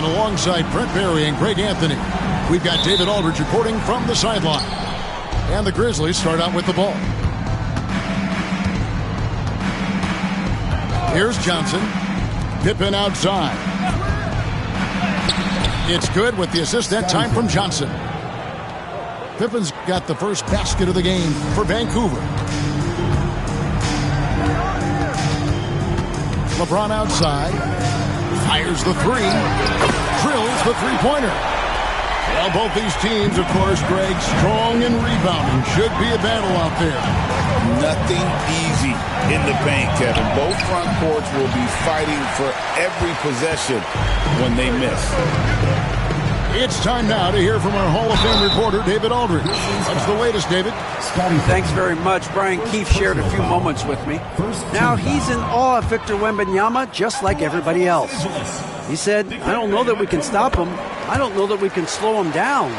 alongside Brent Barry and Greg Anthony. We've got David Aldridge reporting from the sideline. And the Grizzlies start out with the ball. Here's Johnson. Pippen outside. It's good with the assist that time from Johnson. Pippen's got the first basket of the game for Vancouver. LeBron outside. Fires the three. Drills the three-pointer. Well, both these teams, of course, Greg, strong in rebounding. Should be a battle out there. Nothing easy in the paint, Kevin. Both front courts will be fighting for every possession when they miss. It's time now to hear from our Hall of Fame reporter, David Aldridge. What's the latest, David? Thanks very much. Brian Keefe shared a few moments with me. Now he's in awe of Victor Wembanyama, just like everybody else. He said, I don't know that we can stop him. I don't know that we can slow him down.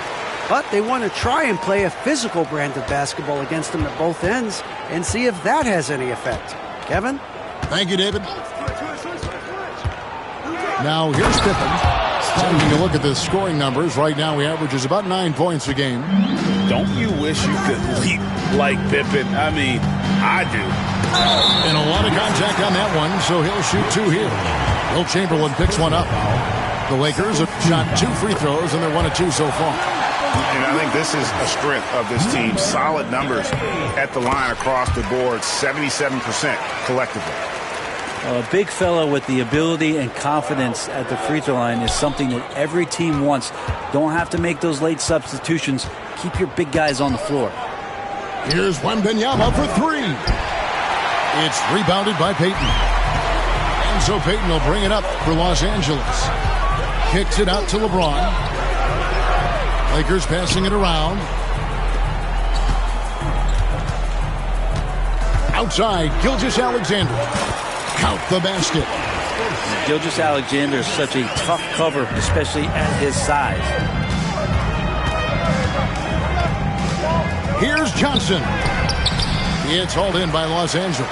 But they want to try and play a physical brand of basketball against him at both ends and see if that has any effect. Kevin? Thank you, David. Now, here's Pippen. Taking a look at the scoring numbers. Right now, he averages about 9 points a game. Don't you wish you could leap like Pippen? I mean, I do. And a lot of contact on that one, so he'll shoot 2 here. Will Chamberlain picks one up. The Lakers have shot 2 free throws, and they're 1 of 2 so far. And I think this is a strength of this team. Solid numbers at the line across the board, 77% collectively. A big fella with the ability and confidence at the free throw line is something that every team wants. Don't have to make those late substitutions. Keep your big guys on the floor. Here's Wembanyama for 3. It's rebounded by Payton. And so Payton will bring it up for Los Angeles. Kicks it out to LeBron. Lakers passing it around. Outside, Gilgeous-Alexander. Count the basket. Gilgeous-Alexander is such a tough cover, especially at his size. Here's Johnson. It's hauled in by Los Angeles.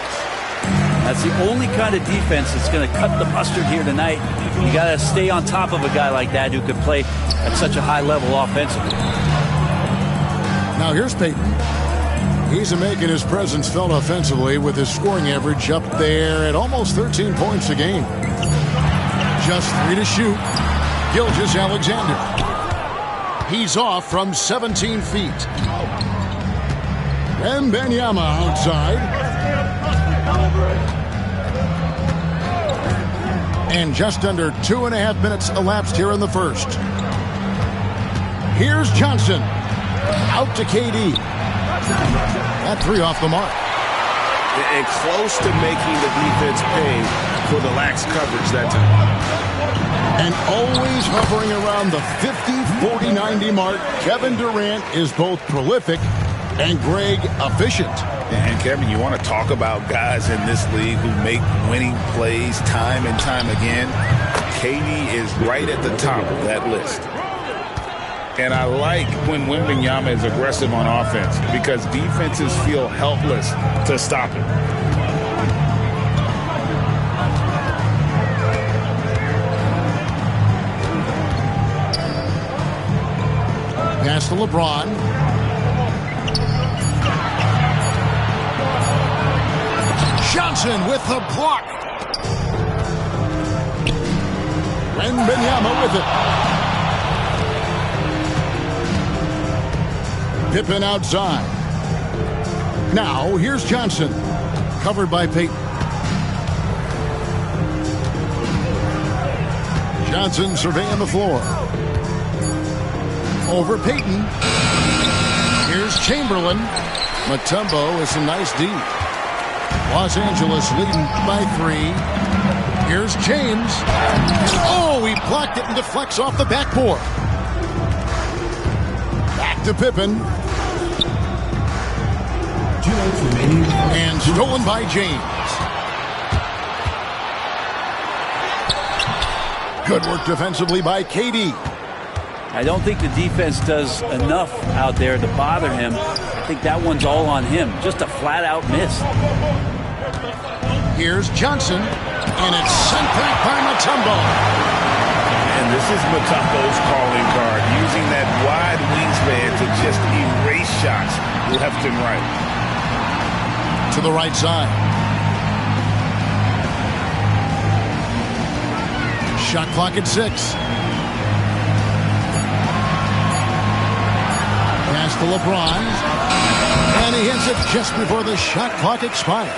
That's the only kind of defense that's going to cut the mustard here tonight. You got to stay on top of a guy like that who can play at such a high level offensively. Now here's Payton. He's making his presence felt offensively with his scoring average up there at almost 13 points a game. Just 3 to shoot. Gilgeous-Alexander. He's off from 17 feet. Wembanyama outside. And just under 2.5 minutes elapsed here in the first. Here's Johnson. Out to KD. That 3 off the mark. And close to making the defense pay for the lax coverage that time. And always hovering around the 50, 40, 90 mark, Kevin Durant is both prolific and Greg efficient. And Kevin, you want to talk about guys in this league who make winning plays time and time again? KD is right at the top of that list. And I like when Wembanyama is aggressive on offense because defenses feel helpless to stop him. Pass to LeBron. Johnson with the block. Wembanyama with it. Pippen outside. Now, here's Johnson. Covered by Payton. Johnson surveying the floor. Over Payton. Here's Chamberlain. Mutombo with some nice D. Los Angeles leading by 3. Here's James. Oh, he blocked it and deflects off the backboard. Back to Pippen. And stolen by James. Good work defensively by KD. I don't think the defense does enough out there to bother him. I think that one's all on him. Just a flat-out miss. Here's Johnson, and it's sent back by Mutombo. And And this is Mutombo's calling card, using that wide wingspan to just erase shots left and right. To the right side. Shot clock at 6. Pass to LeBron. And he hits it just before the shot clock expires.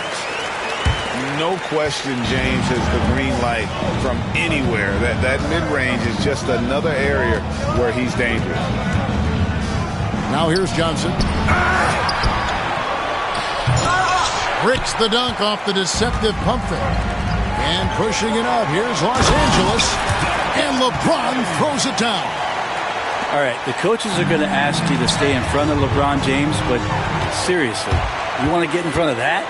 No question James has the green light from anywhere. That mid-range is just another area where he's dangerous. Now here's Johnson. Bricks the dunk off the deceptive pump fake. And pushing it up. Here's Los Angeles. And LeBron throws it down. All right, the coaches are going to ask you to stay in front of LeBron James, but seriously, you want to get in front of that?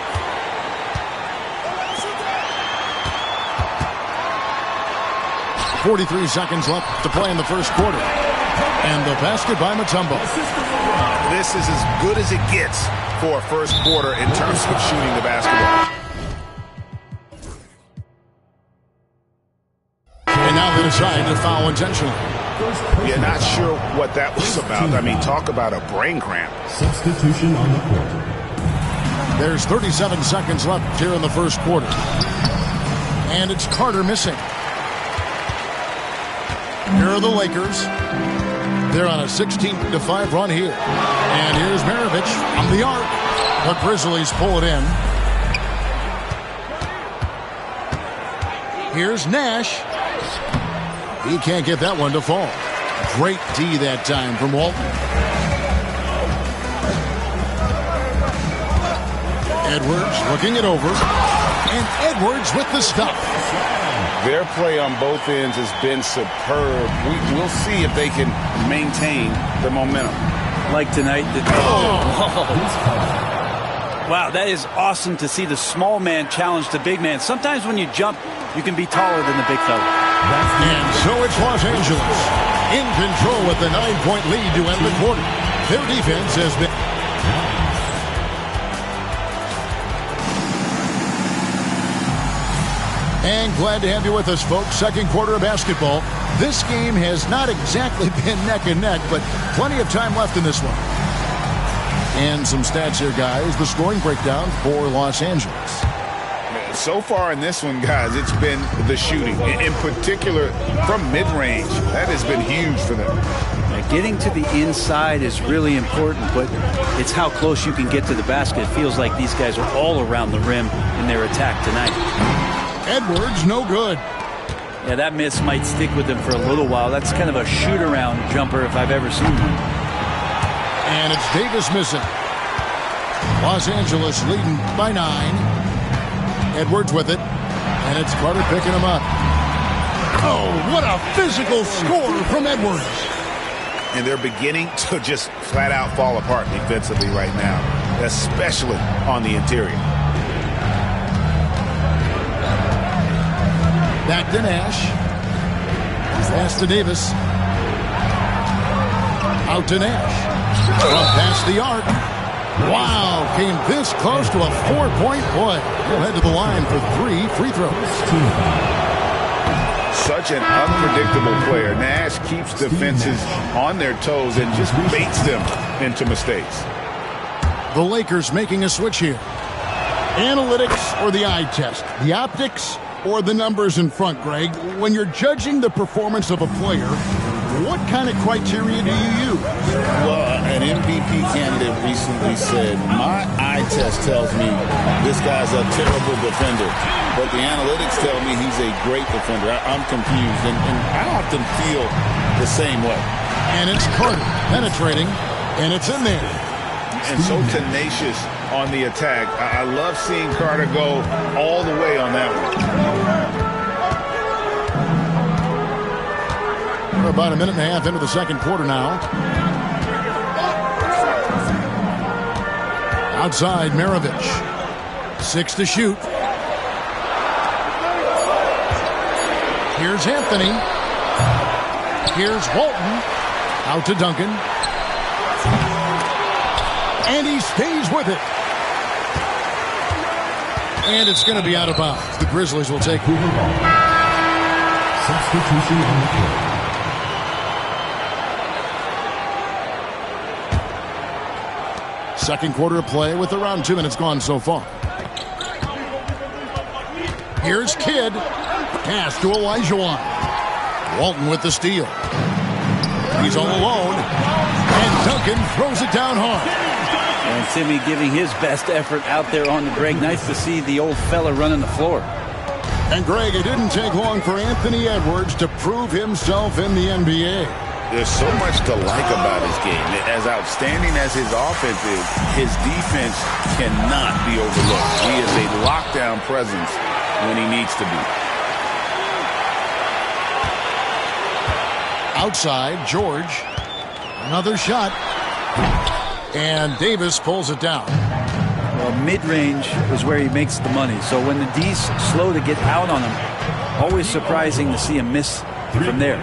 .43 seconds left to play in the first quarter. And the basket by Mutombo. This is as good as it gets for a first quarter in terms of shooting the basketball. And now they decide to foul intentionally. Yeah, not sure what that was about. I mean, talk about a brain cramp. Substitution on the court. There's 37 seconds left here in the first quarter. And it's Carter missing. Here are the Lakers. They're on a 16-5 run here. And here's Maravich on the arc. The Grizzlies pull it in. Here's Nash. He can't get that one to fall. Great D that time from Walton. Edwards looking it over. And Edwards with the stop. Their play on both ends has been superb. We'll see if they can maintain the momentum. Like tonight. Wow, that is awesome to see the small man challenge the big man. Sometimes when you jump, you can be taller than the big fella. And so it's Los Angeles in control with the 9-point lead to end the quarter. Their defense has been... And glad to have you with us, folks. Second quarter of basketball. This game has not exactly been neck and neck, but plenty of time left in this one. And some stats here, guys. The scoring breakdown for Los Angeles. So far in this one, guys, it's been the shooting. In particular, from mid-range. That has been huge for them. Getting to the inside is really important, but it's how close you can get to the basket. It feels like these guys are all around the rim in their attack tonight. Edwards, no good. Yeah, that miss might stick with him for a little while. That's kind of a shoot-around jumper if I've ever seen one. And it's Davis missing. Los Angeles leading by 9. Edwards with it. And it's Carter picking him up. Oh, what a physical score from Edwards. And they're beginning to just flat-out fall apart defensively right now, especially on the interior. Back to Nash. Pass to Davis. Out to Nash. Past the arc. Wow, came this close to a 4-point play. He'll head to the line for 3 free throws. Such an unpredictable player. Nash keeps defenses on their toes and just baits them into mistakes. The Lakers making a switch here. Analytics or the eye test? The optics or the numbers in front, Greg? When you're judging the performance of a player, what kind of criteria do you use? Well, an MVP candidate recently said, my eye test tells me this guy's a terrible defender, but the analytics tell me he's a great defender. I'm confused, and I often feel the same way. And it's Carter penetrating, and it's in there. And so tenacious on the attack. I love seeing Carter go all the way on that one. We're about a minute and a half into the second quarter now. Outside, Maravich. 6 to shoot. Here's Anthony. Here's Walton. Out to Duncan. And he stays with it. And it's going to be out of bounds. The Grizzlies will take over. Substitution on the court. Second quarter of play with around 2 minutes gone so far. Here's Kidd. Pass to Olajuwon. Walton with the steal. He's all alone. And Duncan throws it down hard. And Timmy giving his best effort out there on the break. Nice to see the old fella running the floor. And Greg, it didn't take long for Anthony Edwards to prove himself in the NBA. There's so much to like about his game. As outstanding as his offense is, his defense cannot be overlooked. He is a lockdown presence when he needs to be. Outside, George. Another shot. And Davis pulls it down. Well, mid-range is where he makes the money. So when the D's slow to get out on him, always surprising to see him miss from there.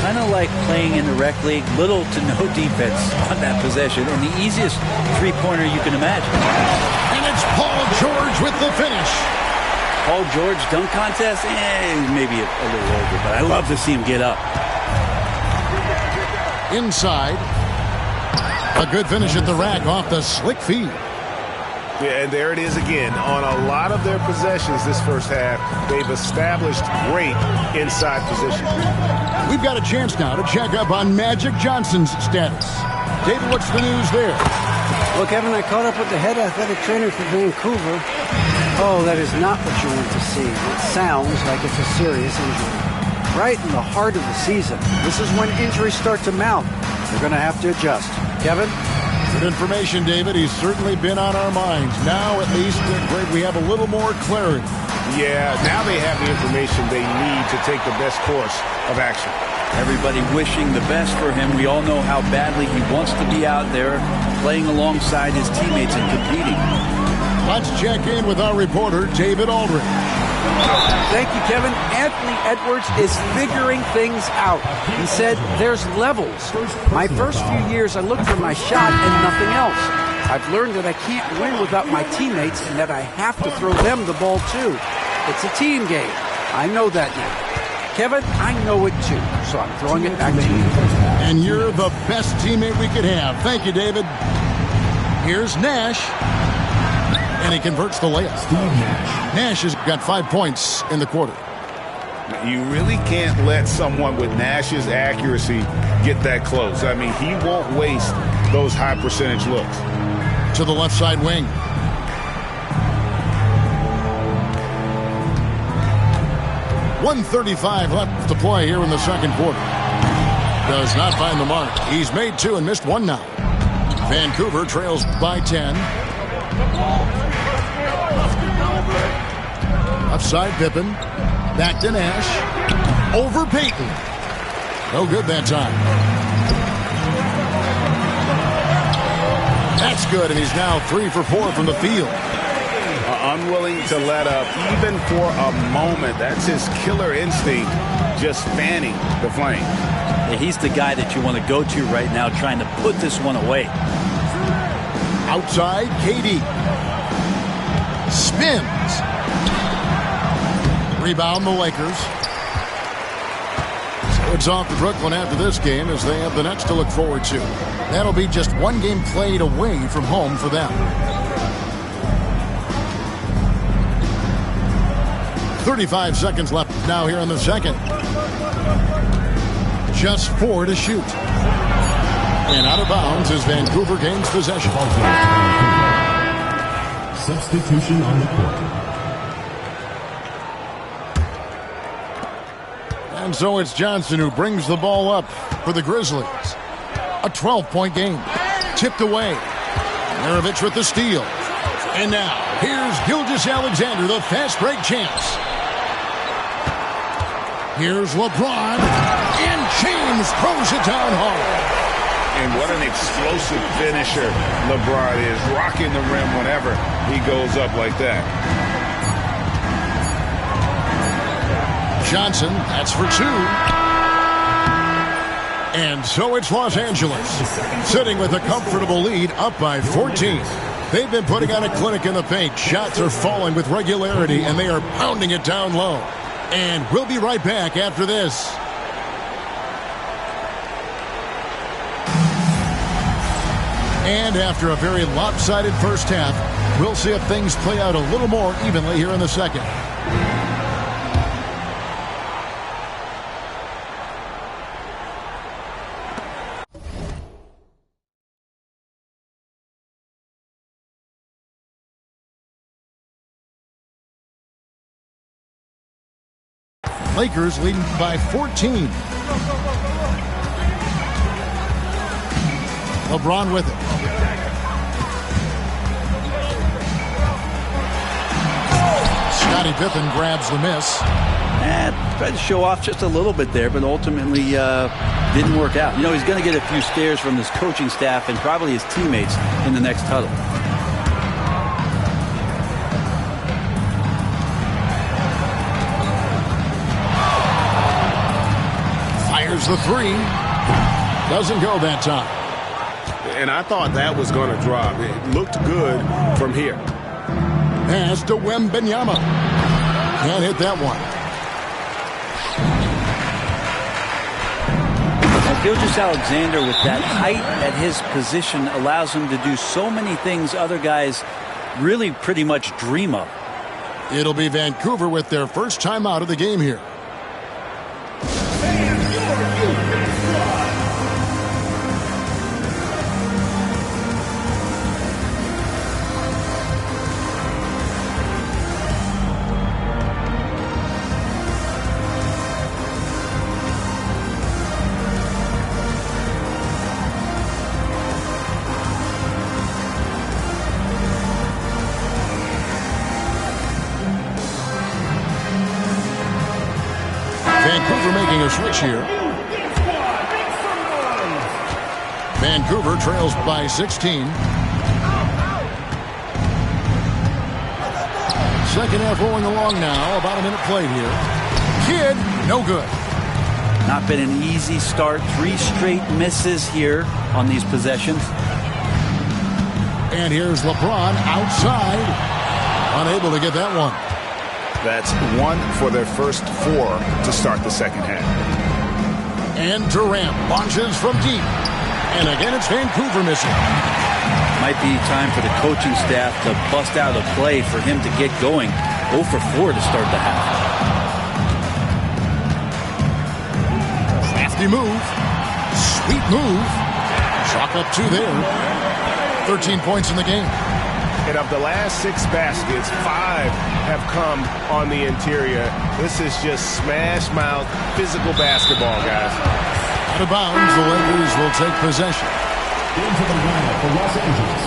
Kind of like playing in the rec league, little to no defense on that possession, and the easiest three-pointer you can imagine. And it's Paul George with the finish. Paul George dunk contest? Maybe a little older, but I love to see him get up. Inside. A good finish at the rack off the slick feed. Yeah, and there it is again. On a lot of their possessions this first half, they've established great inside position. We've got a chance now to check up on Magic Johnson's status. David, what's the news there? Well, Kevin, I caught up with the head athletic trainer for Vancouver. Oh, that is not what you want to see. It sounds like it's a serious injury. Right in the heart of the season. This is when injuries start to mount. They're going to have to adjust. Kevin? Good information, David. He's certainly been on our minds. Now, at least, Greg, we have a little more clarity. Yeah, now they have the information they need to take the best course of action. Everybody wishing the best for him. We all know how badly he wants to be out there playing alongside his teammates and competing. Let's check in with our reporter, David Aldridge. Thank you, Kevin. Anthony Edwards is figuring things out. He said there's levels. My first few years, I looked for my shot and nothing else. I've learned that I can't win without my teammates and that I have to throw them the ball too. It's a team game. I know that now. Kevin, I know it too, so I'm throwing it back to you. And you're the best teammate we could have. Thank you, David. Here's Nash. And he converts the layup. Nash has got 5 points in the quarter. You really can't let someone with Nash's accuracy get that close. I mean, he won't waste those high percentage looks. To the left side wing. .135 left to play here in the second quarter. Does not find the mark. He's made 2 and missed 1 now. Vancouver trails by 10. Upside Pippen. Back to Nash. Over Payton. No good that time. That's good, and he's now 3 for 4 from the field. Unwilling to let up even for a moment. That's his killer instinct, just fanning the flame. Yeah, he's the guy that you want to go to right now, trying to put this one away. Outside, KD. Spins. Rebound the Lakers. So it's off to Brooklyn after this game as they have the Nets to look forward to. That'll be just 1 game played away from home for them. 35 seconds left now here in the second. Just 4 to shoot. And out of bounds as Vancouver gains possession. Substitution on the court. And so it's Johnson who brings the ball up for the Grizzlies. A 12-point game. Tipped away. Maravich with the steal. And now, here's Gilgeous-Alexander, the fast break champs. Here's LeBron. And James throws it down hard. And what an explosive finisher LeBron is, rocking the rim whenever he goes up like that. Johnson, that's for 2. And so it's Los Angeles, sitting with a comfortable lead, up by 14. They've been putting on a clinic in the paint. Shots are falling with regularity, and they are pounding it down low. And we'll be right back after this. And after a very lopsided first half, we'll see if things play out a little more evenly here in the second. Lakers leading by 14. LeBron with it. Scottie Pippen grabs the miss. Tried to show off just a little bit there, but ultimately didn't work out. You know, he's going to get a few stares from his coaching staff and probably his teammates in the next huddle. Fires the three. Doesn't go that time. And I thought that was going to drop. It looked good from here. Pass to Wembanyama. Can't hit that one. Gilgeous-Alexander, with that height at his position, allows him to do so many things other guys really pretty much dream of. It'll be Vancouver with their first time out of the game here. Vancouver making a switch here. Vancouver trails by 16. Second half rolling along now. About a minute played here. Kidd, no good. Not been an easy start. 3 straight misses here on these possessions. And here's LeBron outside. Unable to get that one. That's 1 for their first 4 to start the second half. And Durant launches from deep. And again, it's Vancouver missing. Might be time for the coaching staff to bust out a play for him to get going. 0 for 4 to start the half. Crafty move. Sweet move. Chalk up 2 there. 13 points in the game. And of the last 6 baskets, 5 have come on the interior. This is just smash mouth physical basketball, guys. Out of bounds, the Lakers will take possession. Into the lineup for Los Angeles.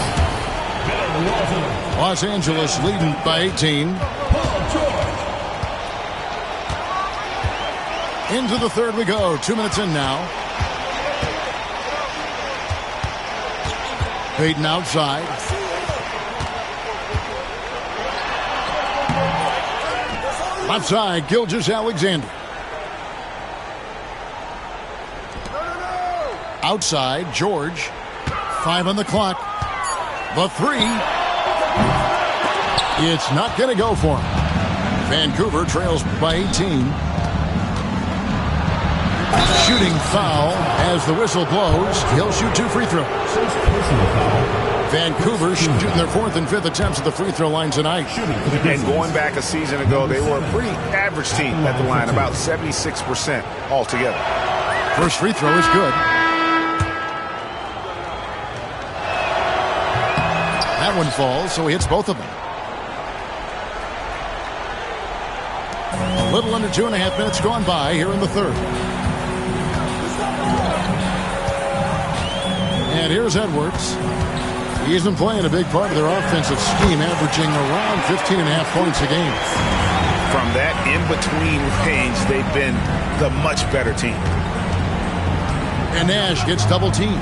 Los Angeles leading by 18. Into the third we go. 2 minutes in now. Payton outside. Left side, Gilgeous-Alexander. Outside, George. 5 on the clock. The 3. It's not going to go for him. Vancouver trails by 18. Shooting foul as the whistle blows. He'll shoot 2 free throws. Vancouver shooting their 4th and 5th attempts at the free throw line tonight. And going back a season ago, they were a pretty average team at the line, about 76% altogether. First free throw is good. That one falls, so he hits both of them. A little under 2.5 minutes gone by here in the third. And here's Edwards. He's been playing a big part of their offensive scheme, averaging around 15.5 points a game. From that in-between range, they've been the much better team. And Nash gets double-teamed.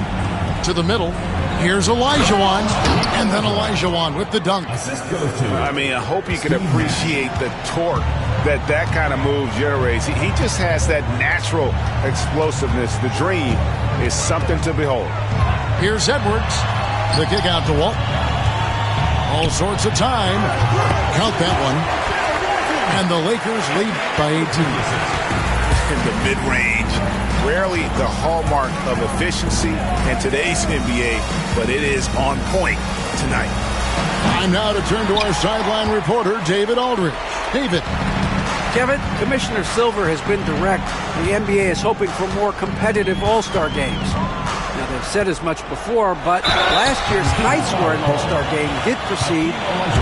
To the middle. Here's Olajuwon. And then Olajuwon with the dunk. I mean, I hope you can appreciate the torque that kind of move generates. He just has that natural explosiveness. The dream is something to behold. Here's Edwards. The kick out to Walt. All sorts of time. Count that one. And the Lakers lead by 18. in the mid-range. Rarely the hallmark of efficiency in today's NBA, but it is on point tonight. Time now to turn to our sideline reporter, David Aldridge. David. Kevin, Commissioner Silver has been direct. The NBA is hoping for more competitive All-Star games. Now, they've said as much before, but last year's high-scoring All-Star game did precede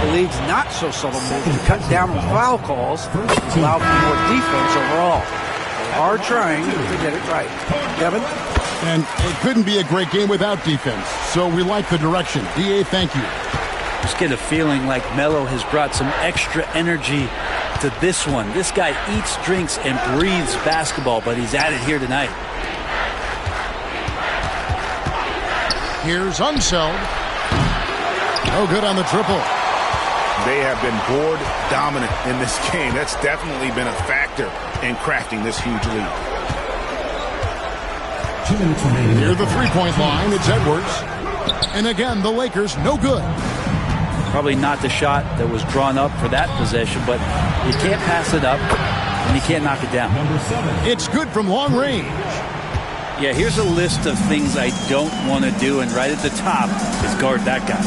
the league's not-so-subtle move to cut down on foul calls to allow for more defense overall. They are trying to get it right. Kevin? And it couldn't be a great game without defense, so we like the direction. DA, thank you. Just get a feeling like Melo has brought some extra energy to this one. This guy eats, drinks, and breathes basketball, but he's at it here tonight. Here's Unseld. No good on the triple. They have been board dominant in this game. That's definitely been a factor in crafting this huge lead. Near the three-point line, it's Edwards. And again, the Lakers, no good. Probably not the shot that was drawn up for that possession, but you can't pass it up, and you can't knock it down. It's good from long range. Yeah, here's a list of things I don't want to do, and right at the top is guard that guy.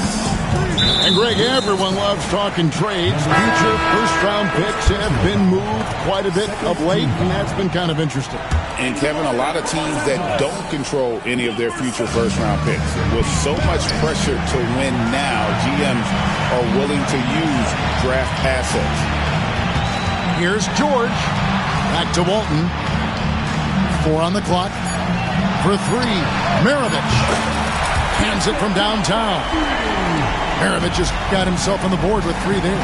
And Greg, everyone loves talking trades. Future first-round picks have been moved quite a bit of late, and that's been kind of interesting. And Kevin, a lot of teams that don't control any of their future first-round picks. With so much pressure to win now, GMs are willing to use draft assets. Here's George. Back to Walton. 4 on the clock. For 3, Maravich. Hands it from downtown. Maravich just got himself on the board with 3 there.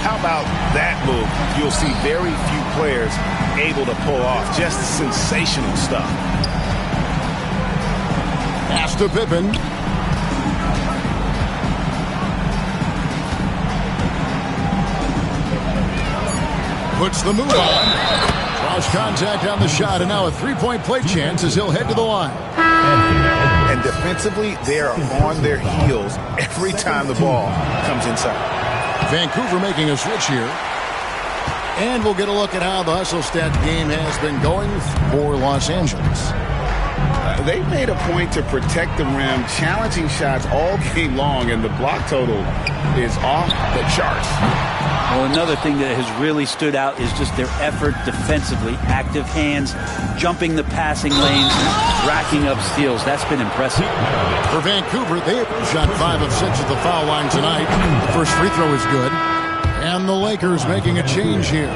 How about that move? You'll see very few players able to pull off just sensational stuff. Pass to Pippen. Puts the move on. Draws contact on the shot, and now a three-point play chance as he'll head to the line. And defensively, they are on their heels every time the ball comes inside. Vancouver making a switch here. And we'll get a look at how the hustle stat game has been going for Los Angeles. They've made a point to protect the rim, challenging shots all game long, and the block total is off the charts. Well, another thing that has really stood out is just their effort defensively. Active hands, jumping the passing lanes, racking up steals. That's been impressive. For Vancouver, they have shot 5 of 6 at the foul line tonight. The first free throw is good. And the Lakers making a change here.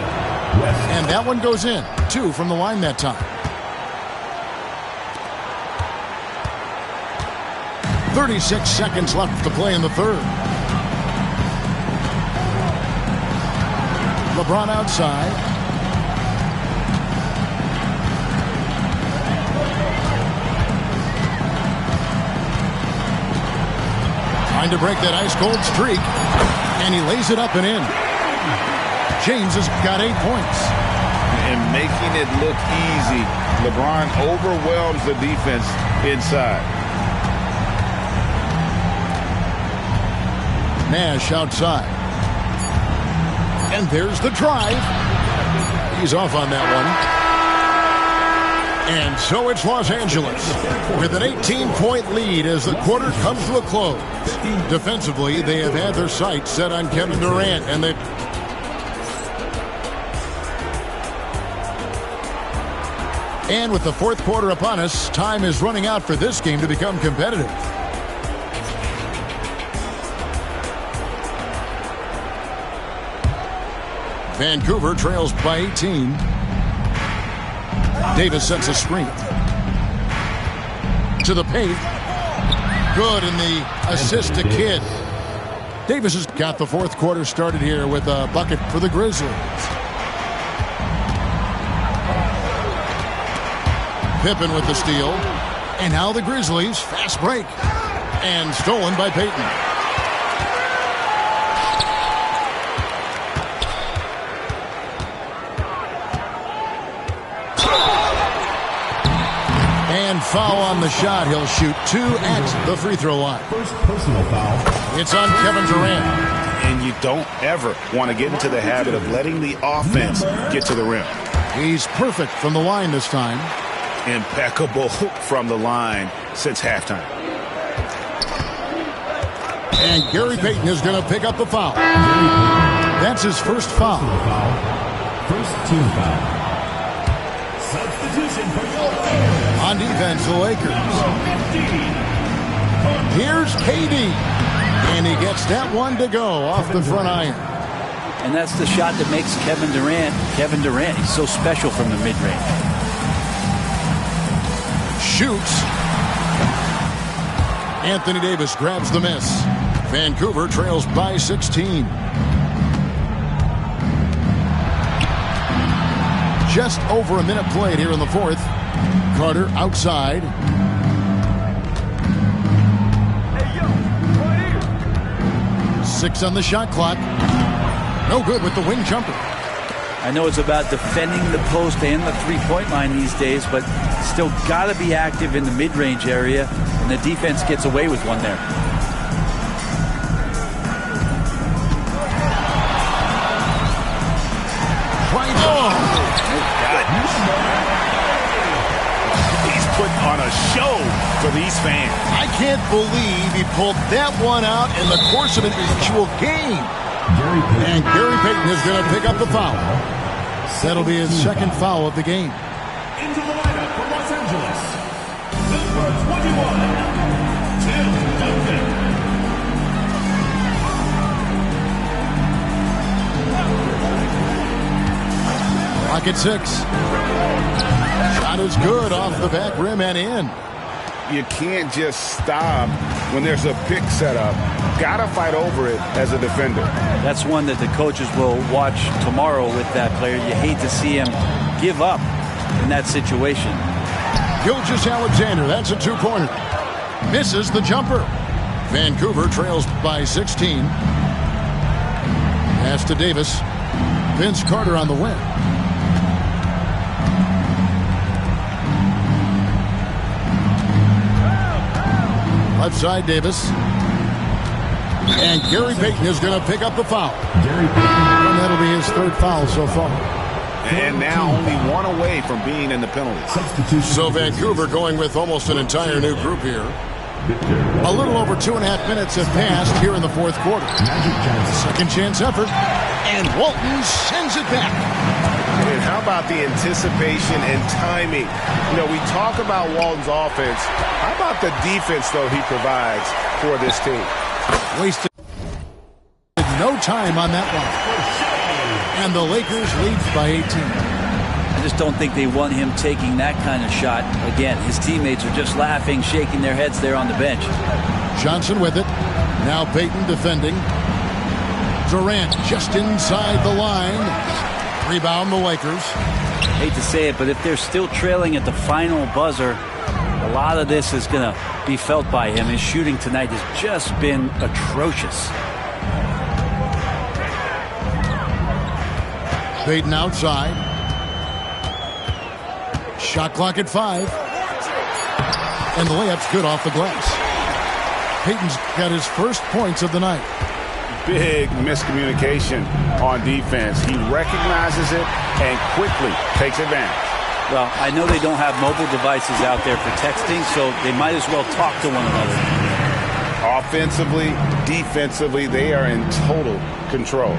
And that one goes in. 2 from the line that time. 36 seconds left to play in the third. LeBron outside. Trying to break that ice-cold streak. And he lays it up and in. James has got 8 points. And making it look easy, LeBron overwhelms the defense inside. Nash outside. And there's the drive. He's off on that one. And so it's Los Angeles with an 18-point lead as the quarter comes to a close. Defensively, they have had their sights set on Kevin Durant, and they... And with the fourth quarter upon us, time is running out for this game to become competitive. Vancouver trails by 18. Davis sets a screen. To the paint. Good, and the assist to Kidd. Davis has got the fourth quarter started here with a bucket for the Grizzlies. Pippen with the steal. And now the Grizzlies, fast break. And stolen by Payton. And foul on the shot. He'll shoot 2 at the free throw line. First personal foul. It's on Kevin Durant. And you don't ever want to get into the habit of letting the offense get to the rim. He's perfect from the line this time. Impeccable from the line since halftime. And Gary Payton is going to pick up the foul. That's his first foul. First team foul. Substitution for your On defense, the Lakers. Here's KD. And he gets that one to go off the front iron. And that's the shot that makes Kevin Durant. He's so special from the mid-range. Shoots. Anthony Davis grabs the miss. Vancouver trails by 16. Just over a minute played here in the fourth. Carter outside. Six on the shot clock. No good with the wing jumper. I know it's about defending the post and the three-point line these days, but still got to be active in the mid-range area, and the defense gets away with one there. He's putting on a show for these fans. I can't believe he pulled that one out in the course of an actual game. And Gary Payton is going to pick up the foul. That'll be his second foul of the game. Into the lineup for Los Angeles, number 21, Tim Duncan. Pocket six. Shot is good off the back rim and in. You can't just stop when there's a pick set up. Got to fight over it as a defender. That's one that the coaches will watch tomorrow with that player. You hate to see him give up in that situation. Gilgeous-Alexander, that's a two-pointer. Misses the jumper. Vancouver trails by 16. Pass to Davis. Vince Carter on the wing. Left side, Davis. And Gary Payton is going to pick up the foul. And that'll be his third foul so far. And now only one away from being in the penalty. So Vancouver going with almost an entire new group here. A little over 2.5 minutes have passed here in the fourth quarter. Second chance effort. And Walton sends it back. And how about the anticipation and timing? You know, we talk about Walton's offense. How about the defense, though, he provides for this team? Wasted no time on that one. And the Lakers lead by 18. I just don't think they want him taking that kind of shot again. His teammates are just laughing, shaking their heads there on the bench. Johnson with it. Now Payton defending. Durant just inside the line. Rebound the Lakers. Hate to say it, but if they're still trailing at the final buzzer, a lot of this is going to be felt by him. His shooting tonight has just been atrocious. Payton outside. Shot clock at 5. And the layup's good off the glass. Payton's got his first points of the night. Big miscommunication on defense. He recognizes it and quickly takes advantage. Well, I know they don't have mobile devices out there for texting, so they might as well talk to one another. Offensively, defensively, they are in total control.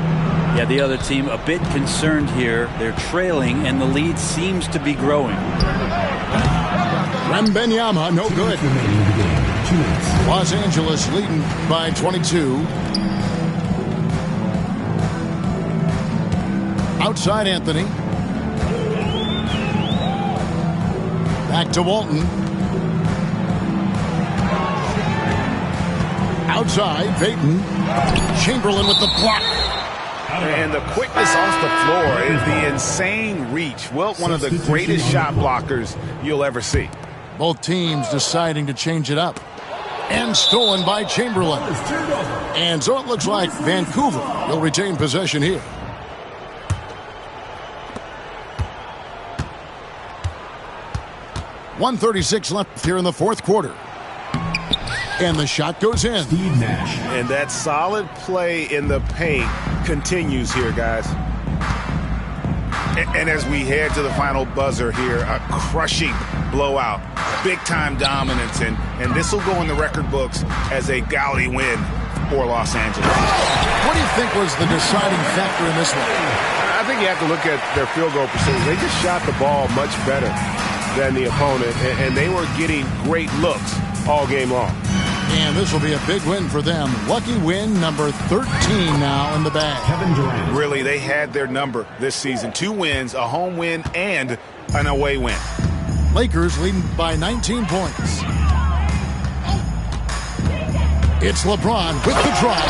Yeah, the other team a bit concerned here. They're trailing, and the lead seems to be growing. Wembanyama, no good. Los Angeles leading by 22. Outside Anthony. Back to Walton. Outside, Payton. Chamberlain with the block. And the quickness off the floor is the insane reach. Wilt, one of the greatest shot blockers you'll ever see. Both teams deciding to change it up. And stolen by Chamberlain. And so it looks like Vancouver will retain possession here. .136 left here in the fourth quarter. And the shot goes in. Steve Nash. And that solid play in the paint continues here, guys. And as we head to the final buzzer here, a crushing blowout, big-time dominance, and this will go in the record books as a gaudy win for Los Angeles. What do you think was the deciding factor in this one? I think you have to look at their field goal percentage. They just shot the ball much better than the opponent, and they were getting great looks all game long. And this will be a big win for them. Lucky win number 13 now in the bag. Kevin Durant. Really, they had their number this season. 2 wins, a home win, and an away win. Lakers leading by 19 points. It's LeBron with the drive.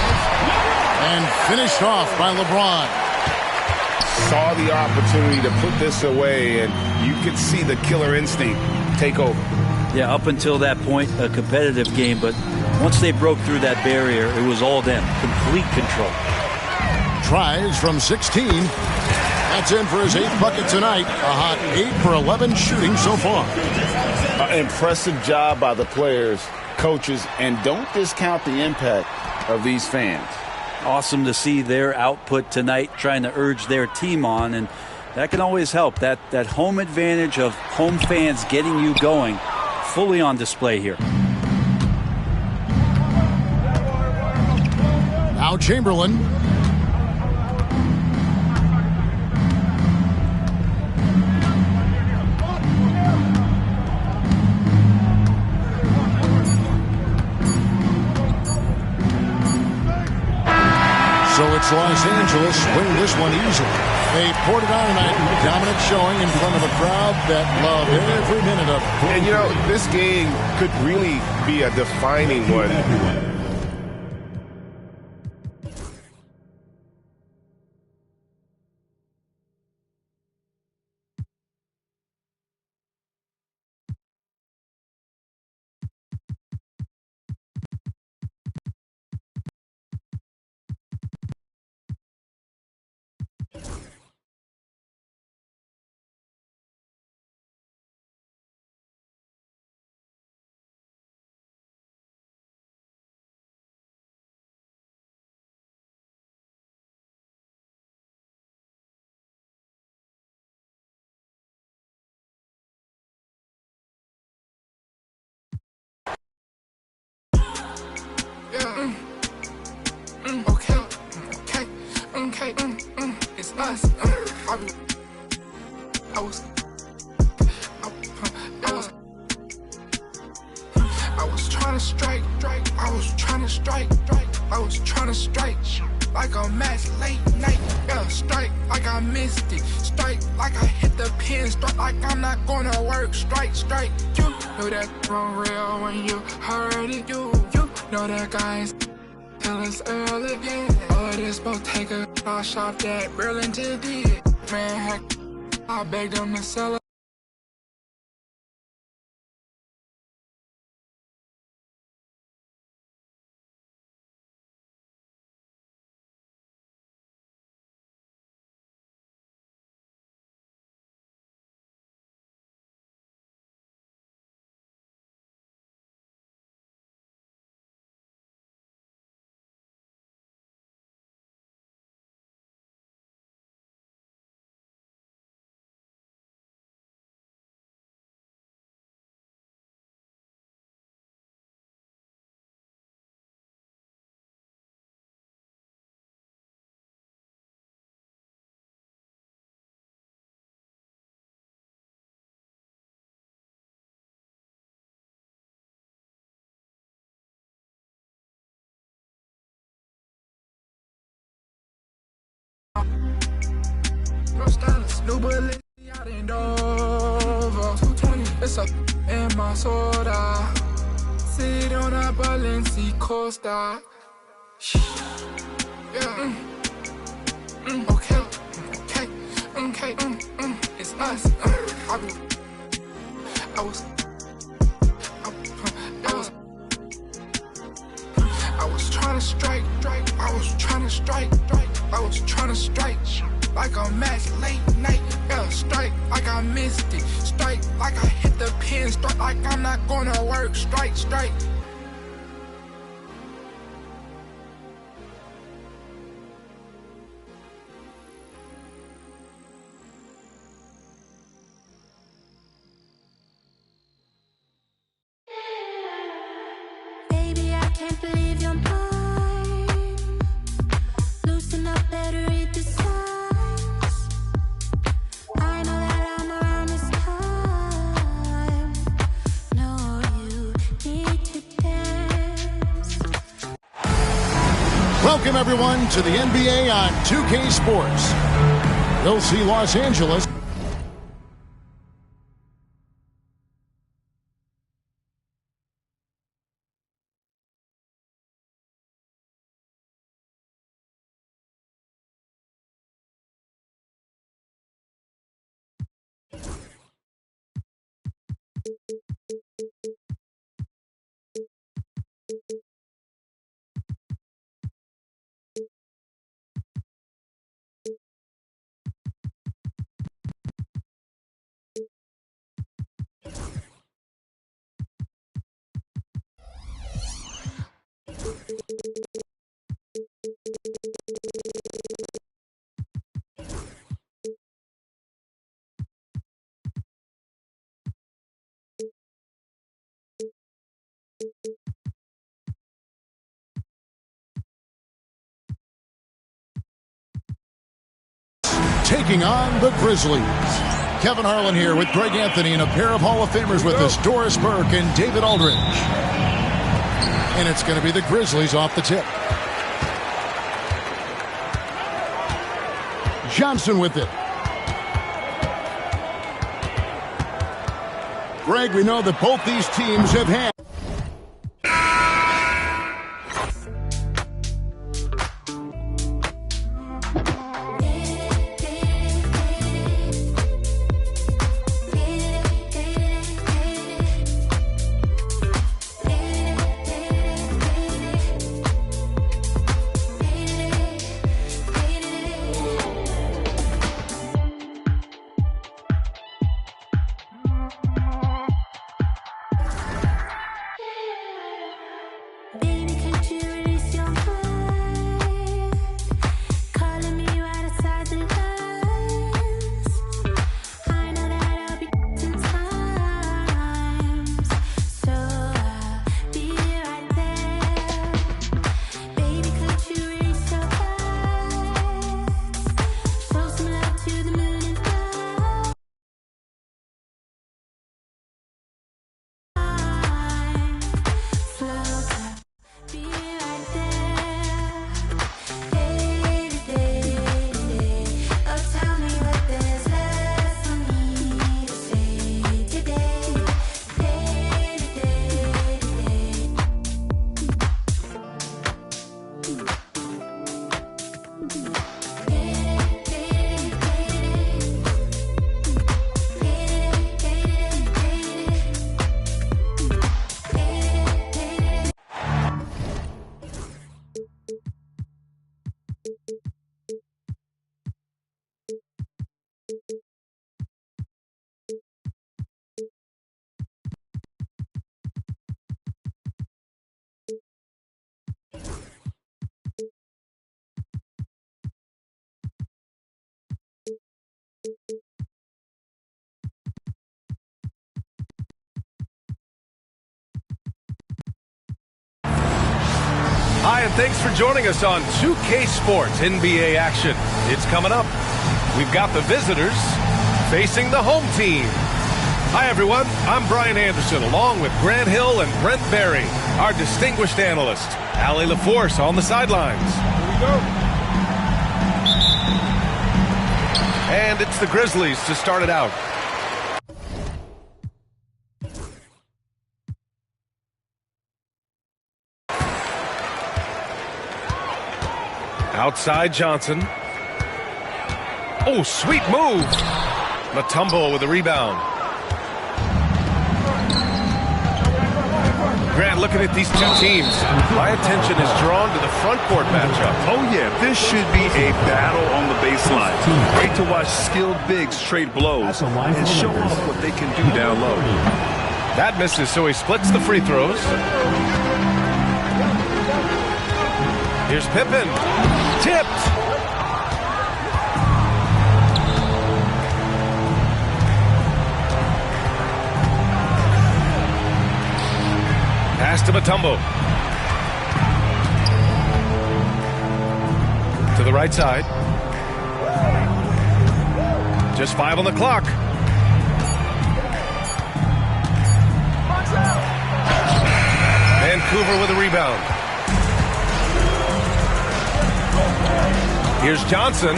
And finished off by LeBron. Saw the opportunity to put this away, and you could see the killer instinct take over. Yeah, up until that point, a competitive game, but once they broke through that barrier, it was all them. Complete control. Tries from 16. That's in for his 8th bucket tonight. A hot 8 for 11 shooting so far. Impressive job by the players, coaches, and don't discount the impact of these fans. Awesome to see their output tonight, trying to urge their team on, and that can always help. That home advantage of home fans getting you going, fully on display here. Now Chamberlain. So it's Los Angeles winning this one easily. They poured it on tonight. Dominant showing in front of a crowd that loved every minute of it. And, you know, this game could really be a defining one. Okay, it's us. I was trying to strike. I was trying to strike. I was trying to strike like a match late night. Yeah, strike like I missed it. Strike like I hit the pin. Strike like I'm not gonna work. Strike. You know that wrong real when you heard it. You know that guys tell us early. Yeah, oh, this supposed to take a shot that Burlington did. Man, heck, I begged them to sell it. No stylist, new bullet out in Dover. 220, it's up in my soda. Sit on a Balenci Costa. Yeah. Okay. It's us. I was trying to strike. I was trying to strike. I was trying to strike like a match late night. Yeah, strike like I missed it. Strike like I hit the pin. Strike like I'm not gonna work. Strike. Welcome, everyone, to the NBA on 2K Sports. We'll see Los Angeles. Taking on the Grizzlies. Kevin Harlan here with Greg Anthony and a pair of Hall of Famers with us, Doris Burke and David Aldridge. And it's going to be the Grizzlies off the tip. Johnson with it. Greg, we know that both these teams have had Hi, and thanks for joining us on 2K Sports NBA action. It's coming up. We've got the visitors facing the home team. Hi, everyone. I'm Brian Anderson, along with Grant Hill and Brent Barry, our distinguished analyst. Allie LaForce on the sidelines. Here we go. And it's the Grizzlies to start it out. Outside Johnson. Oh, sweet move. Mutombo with a rebound. Grant, looking at these two teams, my attention is drawn to the front court matchup. Oh, yeah, this should be a battle on the baseline. Great to watch skilled bigs trade blows and show off what they can do down low. That misses, so he splits the free throws. Here's Pippen. Tipped. Pass to Mutombo. To the right side. Just 5 on the clock. Vancouver with a rebound. Here's Johnson.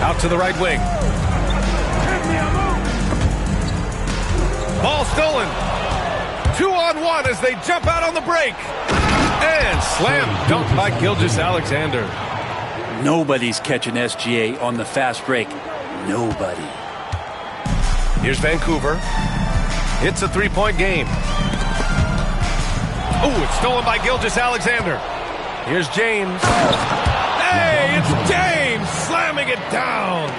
Out to the right wing. Ball stolen. 2-on-1 as they jump out on the break. And slam dunk by Gilgeous-Alexander. Nobody's catching SGA on the fast break. Nobody. Here's Vancouver. It's a three-point game. Oh, it's stolen by Gilgeous-Alexander. Here's James. Hey, it's James slamming it down.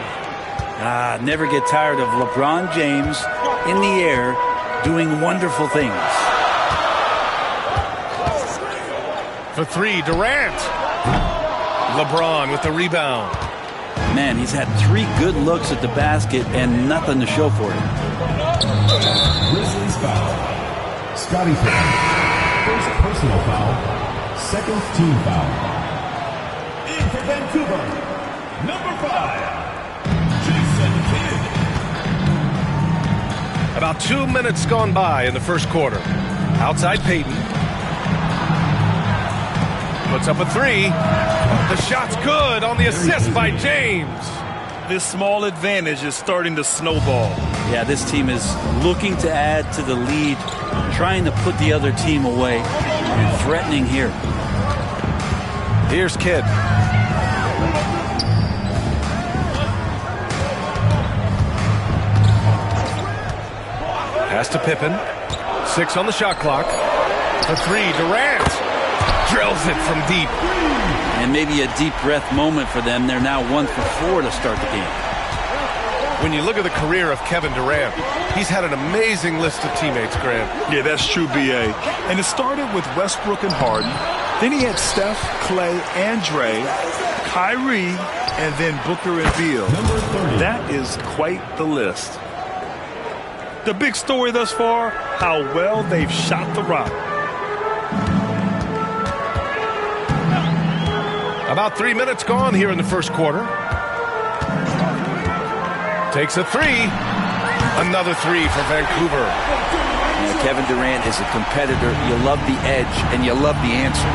Never get tired of LeBron James in the air doing wonderful things. For three, Durant. LeBron with the rebound. Man, he's had 3 good looks at the basket and nothing to show for it. Grizzlies foul. Scottie Pippen. First personal foul. Second team foul. In for Vancouver, number 5, Jason Kidd. About 2 minutes gone by in the first quarter. Outside Payton. Puts up a three. The shot's good on the assist by James. This small advantage is starting to snowball. Yeah, this team is looking to add to the lead, trying to put the other team away, and threatening here. Here's Kidd. Pass to Pippen. 6 on the shot clock. The three, Durant. Drills it from deep. And maybe a deep breath moment for them. They're now 1 for 4 to start the game. When you look at the career of Kevin Durant, he's had an amazing list of teammates, Grant. Yeah, that's true, B.A. And it started with Westbrook and Harden. Then he had Steph, Clay, and Dre, Kyrie, and then Booker and Beal. That is quite the list. The big story thus far, how well they've shot the rock. About 3 minutes gone here in the first quarter. Takes a three. Another three for Vancouver. Yeah, Kevin Durant is a competitor. You love the edge, and you love the answer.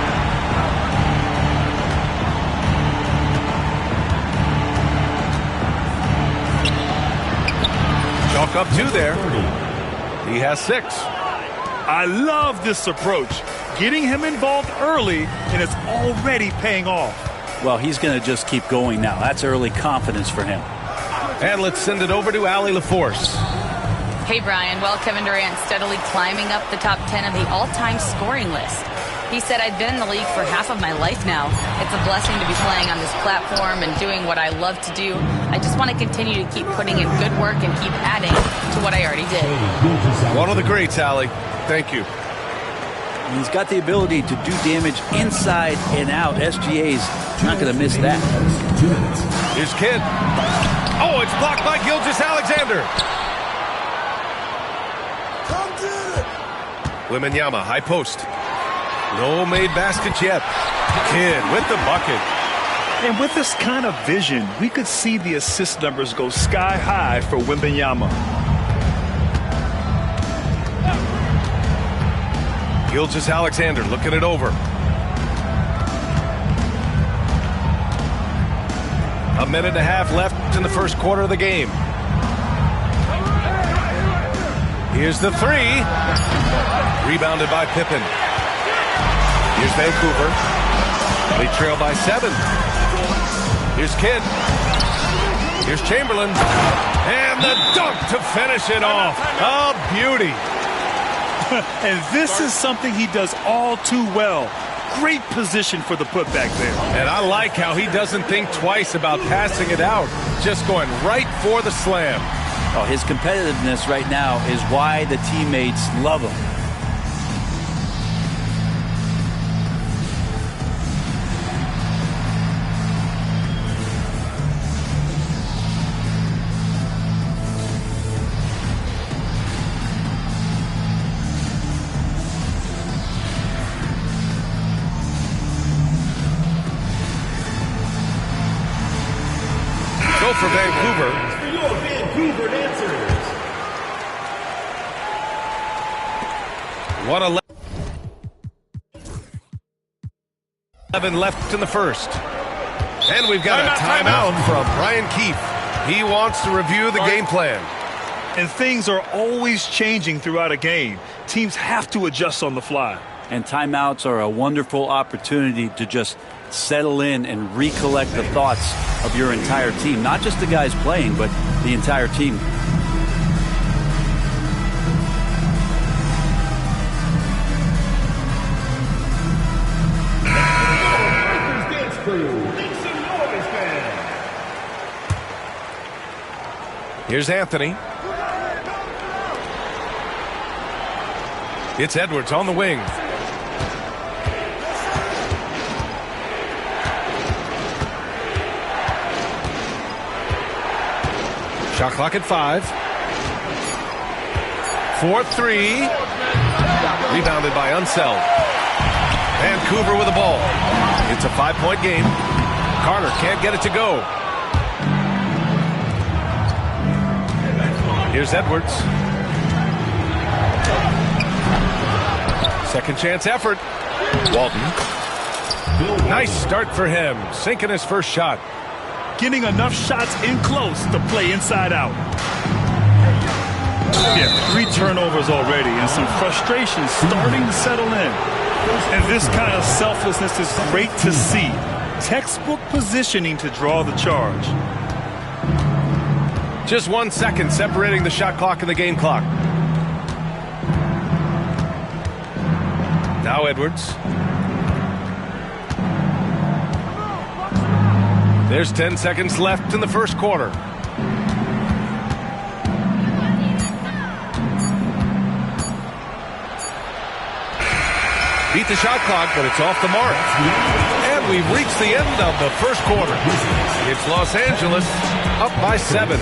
Chalk up 2 there. He has 6. I love this approach. Getting him involved early, and it's already paying off. Well, he's going to just keep going now. That's early confidence for him. And let's send it over to Allie LaForce. Hey, Brian. Well, Kevin Durant steadily climbing up the top 10 of the all-time scoring list. He said, I've been in the league for half of my life now. It's a blessing to be playing on this platform and doing what I love to do. I just want to continue to keep putting in good work and keep adding to what I already did. One of the greats, Allie. Thank you. He's got the ability to do damage inside and out. SGA's not going to miss that. Here's Kidd. Oh, it's blocked by Gilgeous-Alexander. Wembanyama, high post. No made baskets yet. Kidd with the bucket. And with this kind of vision, we could see the assist numbers go sky high for Wembanyama. Gilgeous-Alexander looking it over. A minute and a half left in the first quarter of the game. Here's the three. Rebounded by Pippen. Here's Vancouver. They trail by 7. Here's Kidd. Here's Chamberlain. And the dunk to finish it off. A beauty. And this is something he does all too well. Great position for the putback there. And I like how he doesn't think twice about passing it out. Just going right for the slam. Oh, his competitiveness right now is why the teammates love him. Go for Vancouver. Your Vancouver Dancers. 1:11 left in the first. And we've got a timeout from Brian Keefe. He wants to review the game plan. And things are always changing throughout a game. Teams have to adjust on the fly. And timeouts are a wonderful opportunity to just settle in and recollect the thoughts of your entire team. Not just the guys playing, but the entire team. Here's Anthony. It's Edwards on the wing. Shot clock at 5. 4-3. Rebounded by Unseld. Vancouver with the ball. It's a 5-point game. Carter can't get it to go. Here's Edwards. Second chance effort. Walton. Nice start for him. Sinking his first shot. Getting enough shots in close to play inside out. Yeah, 3 turnovers already and some frustration starting to settle in. And this kind of selflessness is great to see. Textbook positioning to draw the charge. Just 1 second separating the shot clock and the game clock. Now Edwards. There's 10 seconds left in the first quarter. Beat the shot clock, but it's off the mark. And we've reached the end of the first quarter. It's Los Angeles up by 7.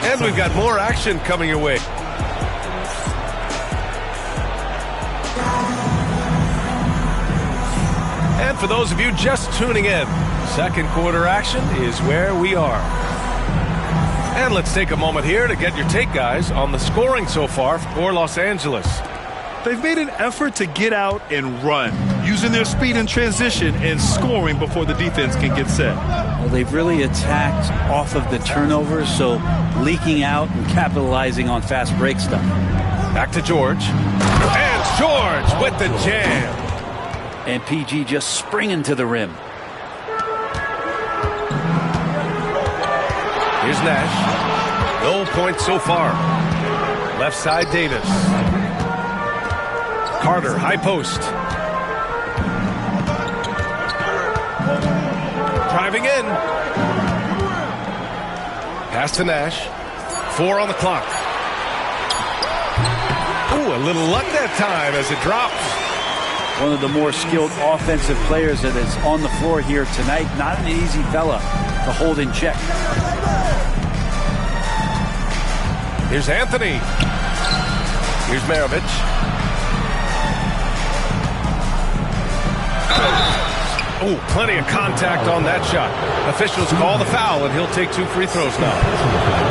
And we've got more action coming your way. And for those of you just tuning in, second quarter action is where we are. And let's take a moment here to get your take, guys, on the scoring so far for Los Angeles. They've made an effort to get out and run, using their speed in transition and scoring before the defense can get set. Well, they've really attacked off of the turnovers, so leaking out and capitalizing on fast break stuff. Back to George. And George with the jam. And PG just springing to the rim. Here's Nash. No points so far. Left side Davis. Carter, high post. Driving in. Pass to Nash. 4 on the clock. Ooh, a little luck that time as it drops. One of the more skilled offensive players that is on the floor here tonight. Not an easy fella to hold in check. Here's Anthony. Here's Maravich. Oh, plenty of contact on that shot. Officials call the foul, and he'll take 2 free throws now.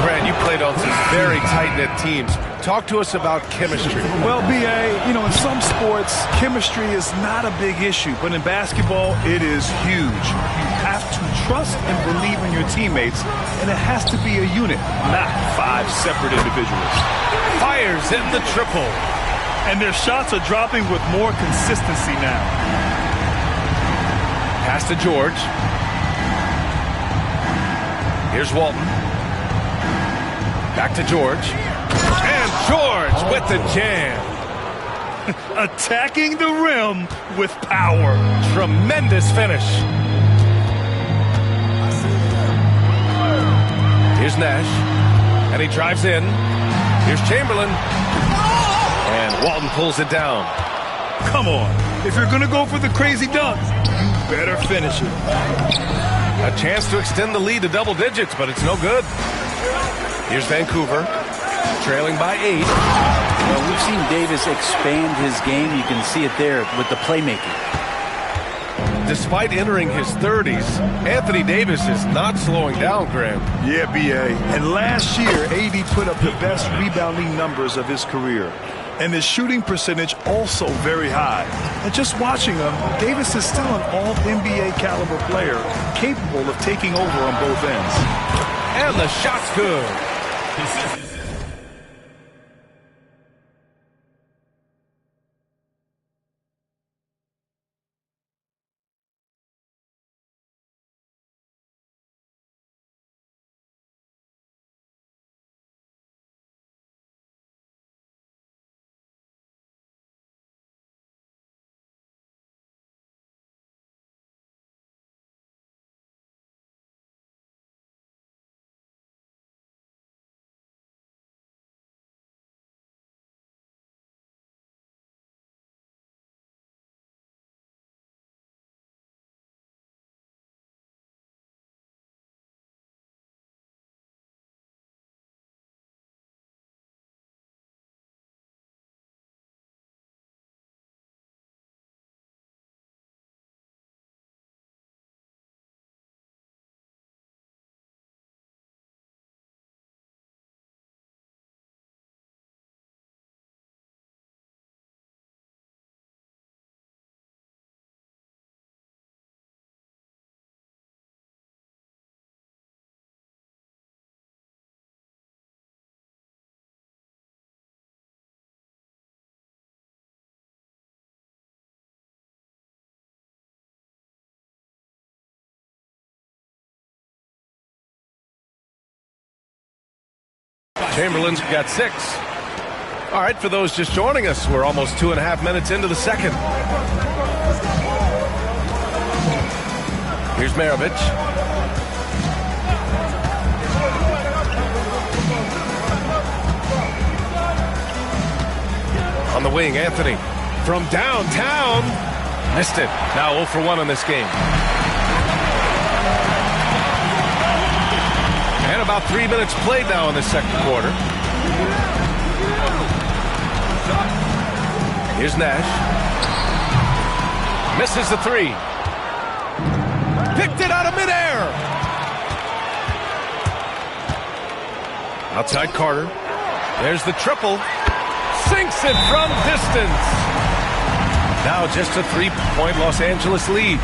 Brad, you played on some very tight-knit teams. Talk to us about chemistry. Well, B.A., in some sports, chemistry is not a big issue, but in basketball, it is huge. You have to trust and believe in your teammates, and it has to be a unit, not 5 separate individuals. Fires in the triple. And their shots are dropping with more consistency now. Pass to George. Here's Walton. Back to George. And George with the jam. Attacking the rim with power. Tremendous finish. Here's Nash. And he drives in. Here's Chamberlain. And Walton pulls it down. Come on. If you're going to go for the crazy dunk, you better finish it. A chance to extend the lead to double digits, but it's no good. Here's Vancouver, trailing by 8. Well, we've seen Davis expand his game. You can see it there with the playmaking. Despite entering his 30s, Anthony Davis is not slowing down, Graham. Yeah, B.A. And last year, AD put up the best rebounding numbers of his career. And his shooting percentage also very high. And just watching him, Davis is still an all-NBA caliber player, capable of taking over on both ends. And the shot's good. Chamberlain's got 6. All right, for those just joining us, we're almost 2.5 minutes into the second. Here's Maravich. On the wing, Anthony. From downtown. Missed it. Now 0 for 1 in this game. And about 3 minutes played now in the second quarter. Here's Nash. Misses the 3. Picked it out of midair. Outside Carter. There's the triple. Sinks it from distance. Now just a 3-point Los Angeles lead.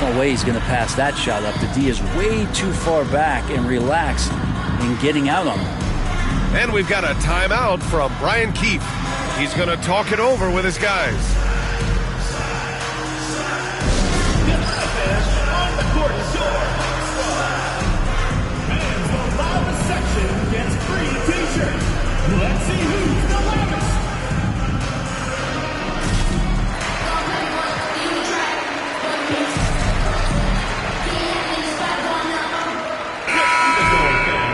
No way he's going to pass that shot up. The D is way too far back and relaxed in getting out on him. And we've got a timeout from Brian Keefe. He's going to talk it over with his guys. On the court, fans, the loudest section gets free t-shirts. Let's see who's the loudest.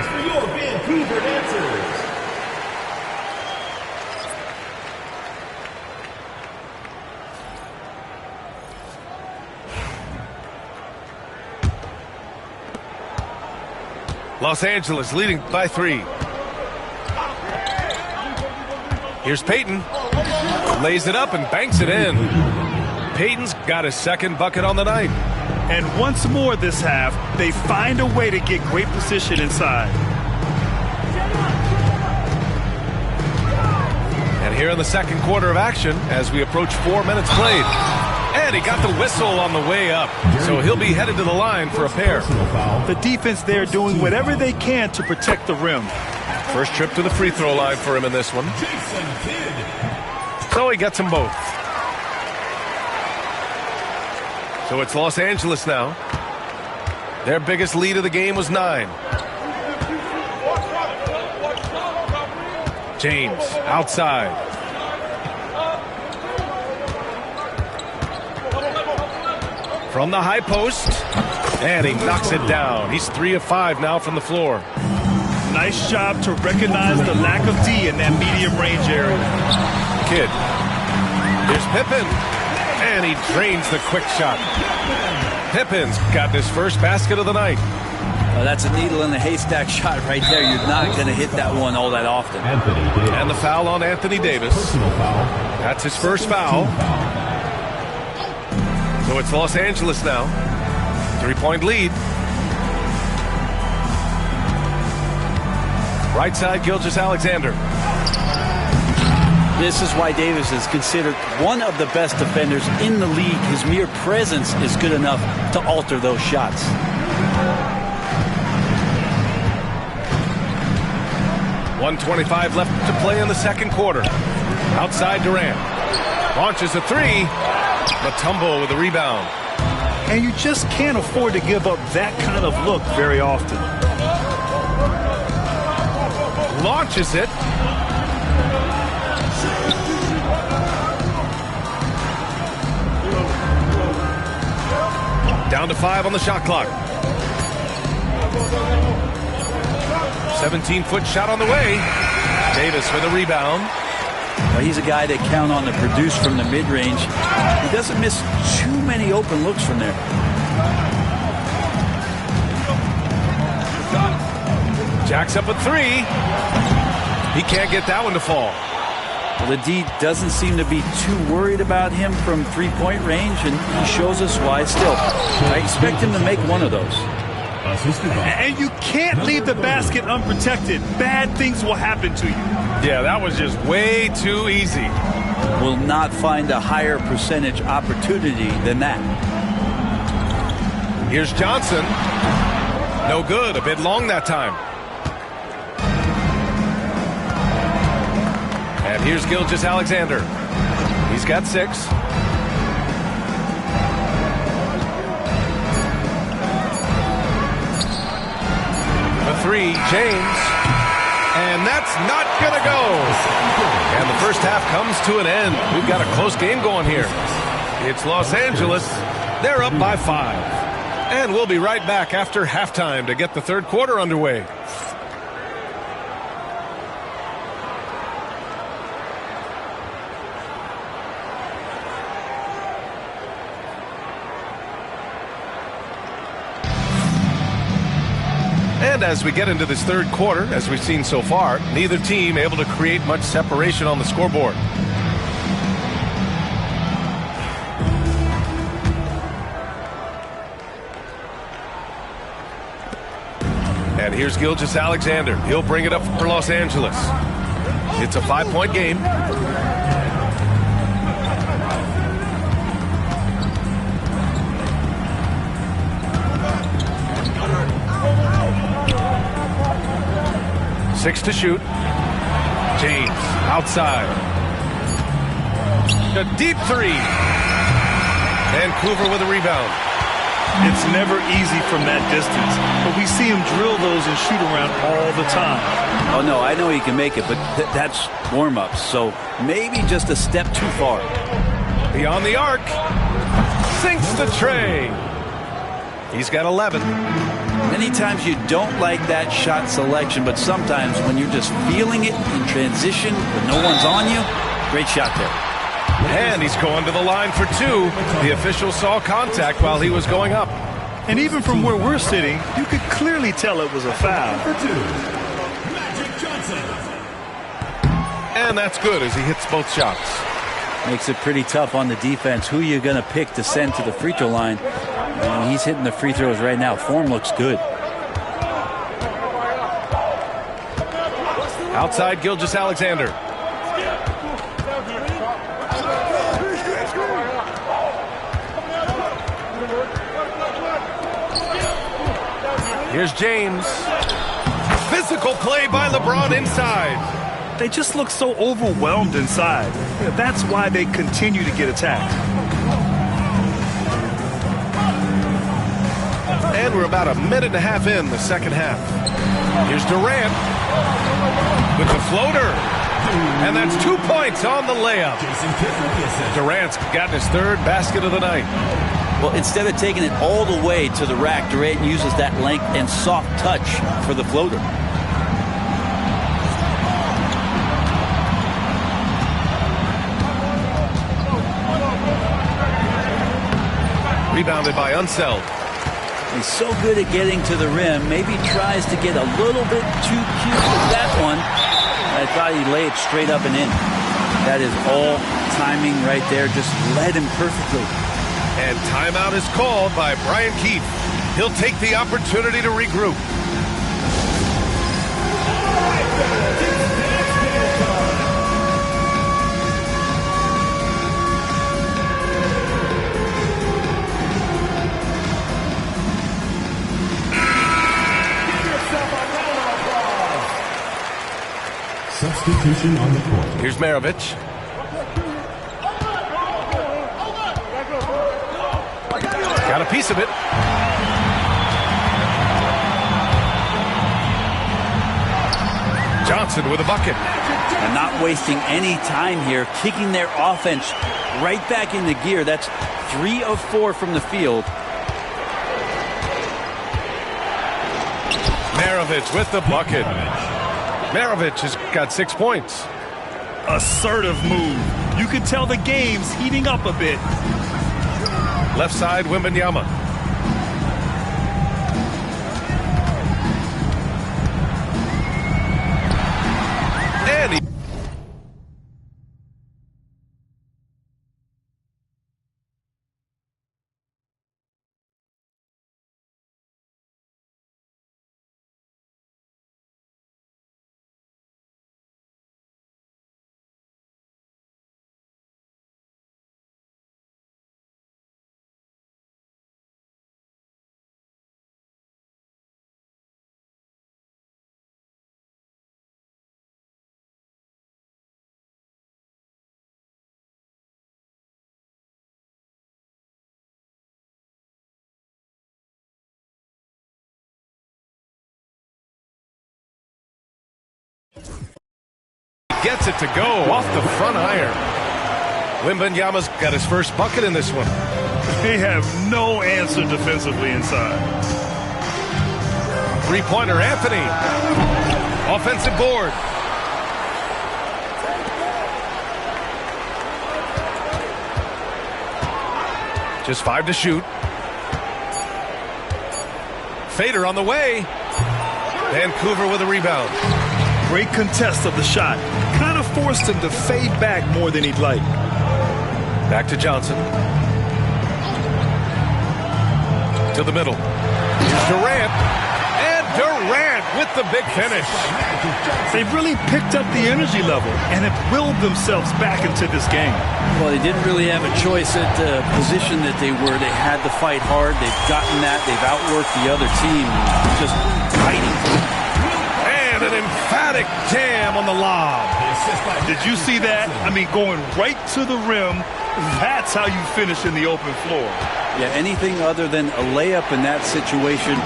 For your Vancouver dancers. Los Angeles leading by 3. Here's Payton. Lays it up and banks it in. Payton's got his second bucket on the night. And once more this half, they find a way to get great position inside. And here in the second quarter of action, as we approach 4 minutes played. And he got the whistle on the way up. So he'll be headed to the line for a pair. The defense there doing whatever they can to protect the rim. First trip to the free throw line for him in this one. So he gets them both. So it's Los Angeles now. Their biggest lead of the game was 9. James outside. From the high post. And he knocks it down. He's 3 of 5 now from the floor. Nice job to recognize the lack of D in that medium range area. Kidd. Here's Pippen. And he drains the quick shot. Pippen's got his first basket of the night. Oh, that's a needle in the haystack shot right there. You're not going to hit that one all that often. And the foul on Anthony Davis. That's his first foul. So it's Los Angeles now. 3-point lead. Right side, Gilgeous-Alexander. This is why Davis is considered one of the best defenders in the league. His mere presence is good enough to alter those shots. .125 left to play in the second quarter. Outside Durant. Launches a three. Mutombo with a rebound. And you just can't afford to give up that kind of look very often. Launches it. Down to 5 on the shot clock. 17-foot shot on the way. Davis with a rebound. Well, he's a guy that count on to produce from the mid-range. He doesn't miss too many open looks from there. Jacks up a three. He can't get that one to fall. Well, the D doesn't seem to be too worried about him from three-point range, and he shows us why still. I expect him to make one of those. And you can't leave the basket unprotected. Bad things will happen to you. Yeah, that was just way too easy. Will not find a higher percentage opportunity than that. Here's Johnson. No good. A bit long that time. And here's Gilgeous-Alexander. He's got 6. Three, James, and that's not gonna go. And the first half comes to an end. We've got a close game going here. It's Los Angeles. They're up by 5. And we'll be right back after halftime to get the third quarter underway. And as we get into this third quarter, as we've seen so far, neither team able to create much separation on the scoreboard. And here's Gilgeous-Alexander. He'll bring it up for Los Angeles. It's a 5-point game. Six to shoot. James outside. A deep three. Vancouver with a rebound. It's never easy from that distance, but we see him drill those and shoot around all the time. Oh, no, I know he can make it, but that's warm-ups, so maybe just a step too far. Beyond the arc. Sinks the tray. He's got 11. Many times you don't like that shot selection, but sometimes when you're just feeling it in transition, but no one's on you, great shot there. And he's going to the line for 2. The official saw contact while he was going up. And even from where we're sitting, you could clearly tell it was a foul. For 2, Magic Johnson. And that's good as he hits both shots. Makes it pretty tough on the defense. Who you're going to pick to send to the free throw line. And he's hitting the free throws right now. Form looks good. Outside Gilgeous-Alexander. Here's James. Physical play by LeBron inside. They just look so overwhelmed inside. Yeah, that's why they continue to get attacked. And we're about a minute and a half in the second half. Here's Durant with the floater. And that's 2 points on the layup. Durant's gotten his 3rd basket of the night. Well, instead of taking it all the way to the rack, Durant uses that length and soft touch for the floater. Rebounded by Unseld. He's so good at getting to the rim. Maybe tries to get a little bit too cute with that one. I thought he'd lay it straight up and in. That is all timing right there. Just led him perfectly. And timeout is called by Brian Keefe. He'll take the opportunity to regroup. Substitution on the court. Here's Maravich. Got a piece of it. Johnson with a bucket. And not wasting any time here, kicking their offense right back into gear. That's 3 of 4 from the field. Maravich with the bucket. Maravich has got 6 points. Assertive move. You can tell the game's heating up a bit. Left side, Wembanyama. And he gets it to go off the front iron. Wembanyama's got his first bucket in this one. They have no answer defensively inside. Three-pointer, Anthony. Offensive board. Just 5 to shoot. Fader on the way. Vancouver with a rebound. Great contest of the shot. Kind of forced him to fade back more than he'd like. Back to Johnson. To the middle. Here's Durant. And Durant with the big finish. They've really picked up the energy level and have willed themselves back into this game. Well, they didn't really have a choice at the position that they were. They had to fight hard. They've gotten that. They've outworked the other team. Just fighting. And an emphatic jam on the lob. Did you see that? I mean, going right to the rim. That's how you finish in the open floor. Yeah, anything other than a layup in that situation,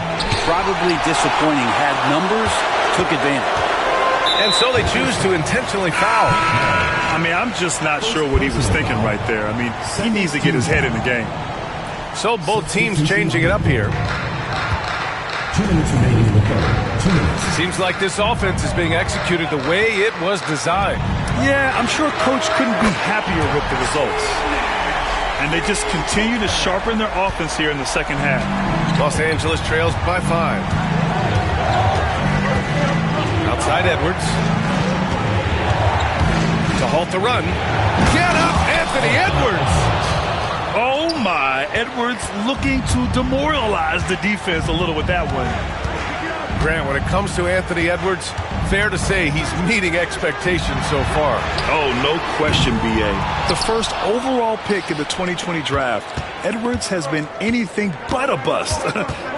probably disappointing. Had numbers, took advantage. And so they choose to intentionally foul. I mean, I'm just not sure what he was thinking right there. I mean, he needs to get his head in the game. So both teams changing it up here. 2 minutes remaining in the quarter. 2 minutes. Seems like this offense is being executed the way it was designed. Yeah, I'm sure Coach couldn't be happier with the results. And they just continue to sharpen their offense here in the second half. Los Angeles trails by 5. Outside Edwards. To halt the run. Get up, Anthony Edwards! Oh my, Edwards looking to demoralize the defense a little with that one. Grant, when it comes to Anthony Edwards, fair to say he's meeting expectations so far. Oh, no question, B.A. The first overall pick in the 2020 draft, Edwards has been anything but a bust.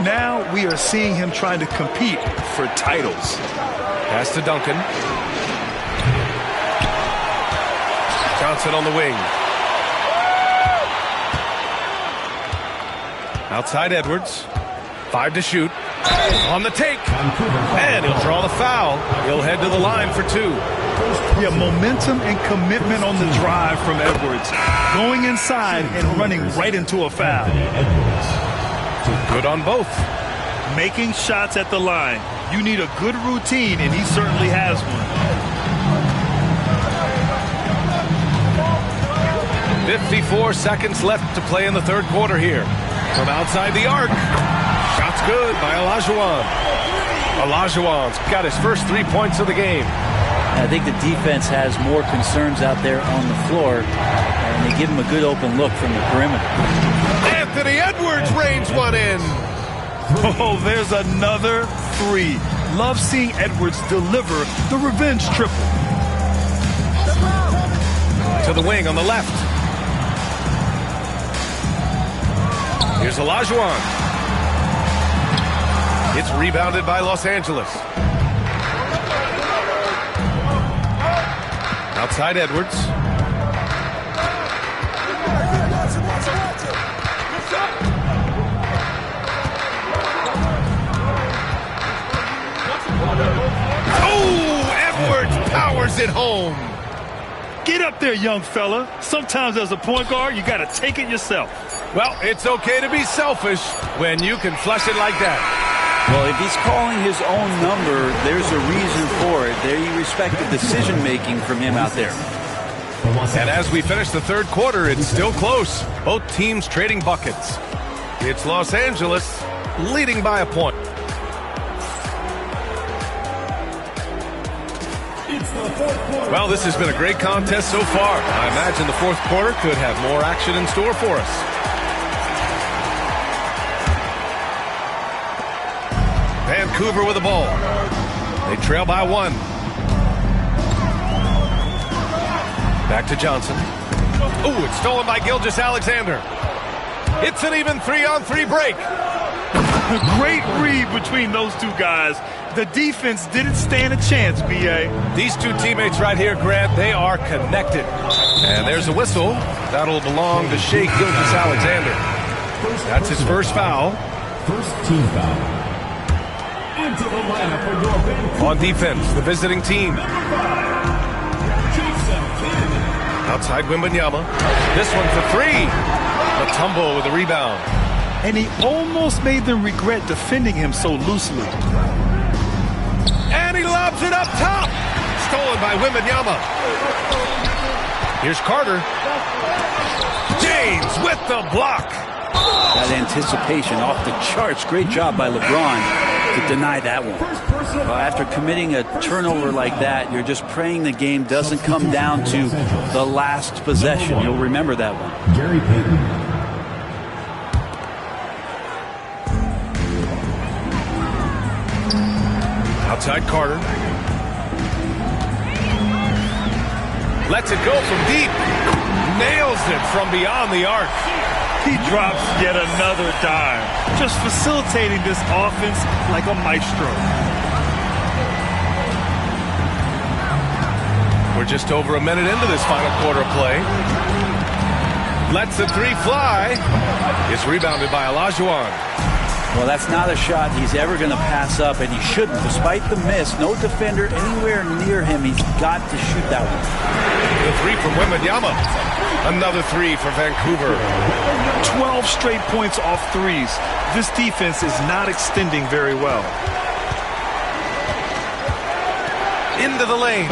Now we are seeing him trying to compete for titles. Pass to Duncan. Johnson on the wing. Outside Edwards. 5 to shoot. On the take. And he'll draw the foul. He'll head to the line for 2. Yeah, momentum and commitment on the drive from Edwards. Going inside and running right into a foul. Good on both. Making shots at the line. You need a good routine, and he certainly has one. 54 seconds left to play in the third quarter here. From outside the arc. Shot's good by Olajuwon. Olajuwon's got his first 3 points of the game. I think the defense has more concerns out there on the floor, and they give him a good open look from the perimeter. Anthony Edwards reins one in. Oh, there's another 3. Love seeing Edwards deliver the revenge triple. To the wing on the left. Here's Olajuwon. It's rebounded by Los Angeles. Outside Edwards. Oh, Edwards powers it home. Get up there, young fella. Sometimes as a point guard, you got to take it yourself. Well, it's okay to be selfish when you can flush it like that. Well, if he's calling his own number, there's a reason for it. They respect the decision-making from him out there. And as we finish the third quarter, it's still close. Both teams trading buckets. It's Los Angeles leading by a point. Well, this has been a great contest so far. I imagine the fourth quarter could have more action in store for us. Vancouver with the ball. They trail by 1. Back to Johnson. Oh, it's stolen by Gilgeous-Alexander. It's an even 3-on-3 break. Great read between those two guys. The defense didn't stand a chance, B.A. These two teammates right here, Grant, they are connected. And there's a whistle. That'll belong to Shai Gilgeous-Alexander. That's his first foul. First team foul. Into the lineup for your Vancouver. On defense, the visiting team. Jason Kidd. Outside Wembanyama. This one for 3. Mutombo with a rebound. And he almost made them regret defending him so loosely. And he lobs it up top. Stolen by Wembanyama. Here's Carter. James with the block. That anticipation off the charts. Great job by LeBron to deny that one. After committing a turnover like that, you're just praying the game doesn't come down to the last possession. You'll remember that one. Gary Payton. Outside Carter. Lets it go from deep. Nails it from beyond the arc. He drops yet another dime. Just facilitating this offense like a maestro. We're just over a minute into this final quarter play. Lets the 3 fly. It's rebounded by Olajuwon. Well, that's not a shot he's ever going to pass up, and he shouldn't. Despite the miss, no defender anywhere near him. He's got to shoot that one. The 3 from Wembanyama. Another 3 for Vancouver. 12 straight points off threes. This defense is not extending very well. Into the lane.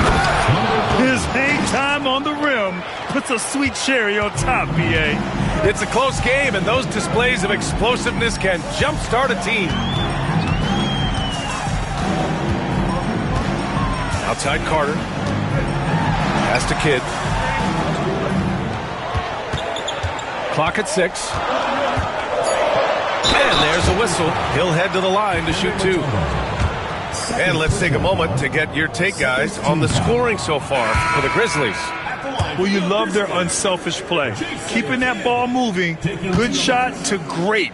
His hang time on the rim puts a sweet cherry on top, B.A. It's a close game, and those displays of explosiveness can jumpstart a team. Outside Carter. Pass to Kidd. Clock at 6. And there's a whistle. He'll head to the line to shoot 2. And let's take a moment to get your take, guys, on the scoring so far for the Grizzlies. Well, you love their unselfish play. Keeping that ball moving, good shot to great.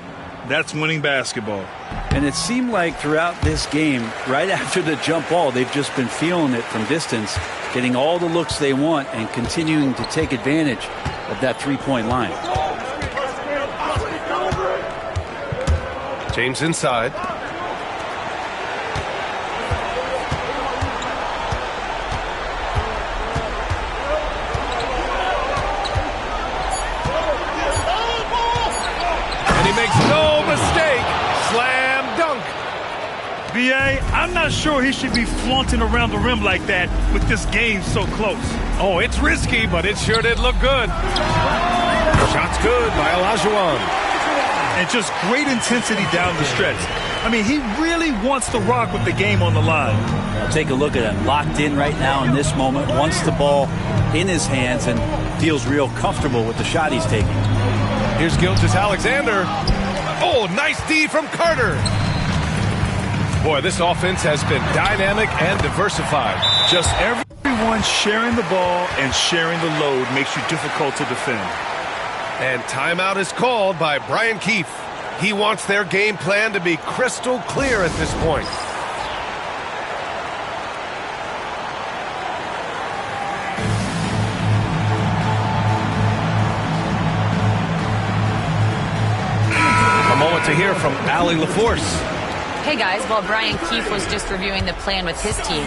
That's winning basketball. And it seemed like throughout this game, right after the jump ball, they've just been feeling it from distance, getting all the looks they want and continuing to take advantage of that three-point line. James inside. No mistake. Slam dunk. B.A., I'm not sure he should be flaunting around the rim like that with this game so close. Oh, it's risky, but it sure did look good. Shot's good by Olajuwon. And just great intensity down the stretch. I mean, he really wants to rock with the game on the line. Take a look at him. Locked in right now in this moment. Wants the ball in his hands and feels real comfortable with the shot he's taking. Here's Gilgeous-Alexander. Oh, nice D from Carter. Boy, this offense has been dynamic and diversified. Just everyone sharing the ball and sharing the load makes you difficult to defend. And timeout is called by Brian Keefe. He wants their game plan to be crystal clear at this point. to hear from Allie LaForce. Hey guys, while Brian Keefe was just reviewing the plan with his team,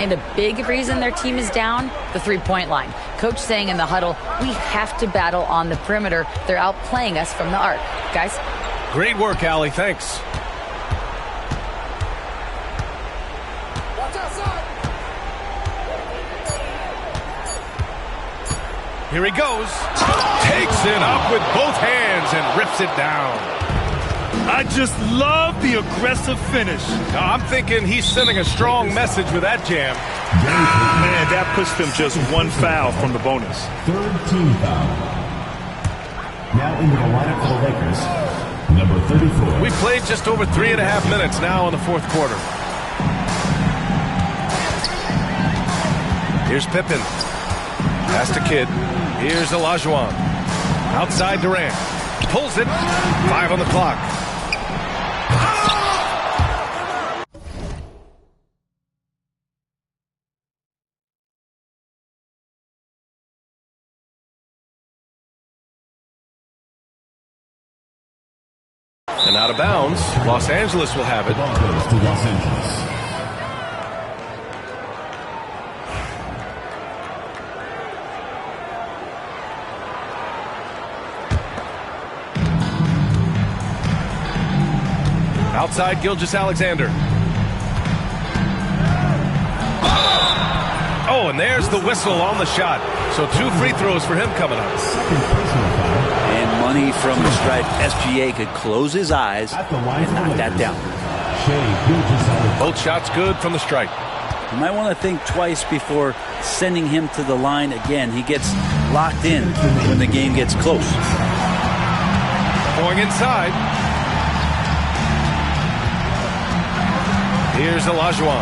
and a big reason their team is down, the three-point line. Coach saying in the huddle, we have to battle on the perimeter. They're outplaying us from the arc. Guys? Great work, Allie. Thanks. Here he goes. Takes it up with both hands and rips it down. I just love the aggressive finish. Now, I'm thinking he's sending a strong message with that jam. Man, that puts them just one foul from the bonus. Third team foul. Now into the lineup for the Lakers, number 34. We played just over 3.5 minutes now in the fourth quarter. Here's Pippen. Pass to Kidd. Here's Olajuwon. Outside Durant. Pulls it. 5 on the clock. And out of bounds, Los Angeles will have it. Ball goes to Los Angeles. Outside Gilgeous-Alexander. Oh, and there's the whistle on the shot. So 2 free throws for him coming up. And money from the stripe. SGA could close his eyes and knock that down. Both shots good from the stripe. You might want to think twice before sending him to the line again. He gets locked in when the game gets close. Going inside. Here's Olajuwon.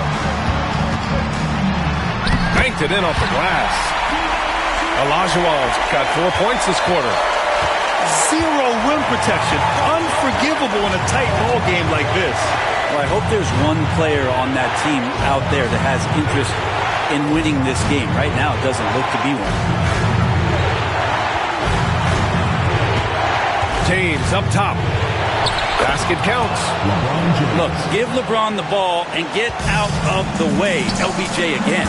Banked it in off the glass. Olajuwon's got 4 points this quarter. Zero rim protection. Unforgivable in a tight ball game like this. Well, I hope there's one player on that team out there that has interest in winning this game. Right now, it doesn't look to be one. James up top. Basket counts. Look, give LeBron the ball and get out of the way. LBJ again.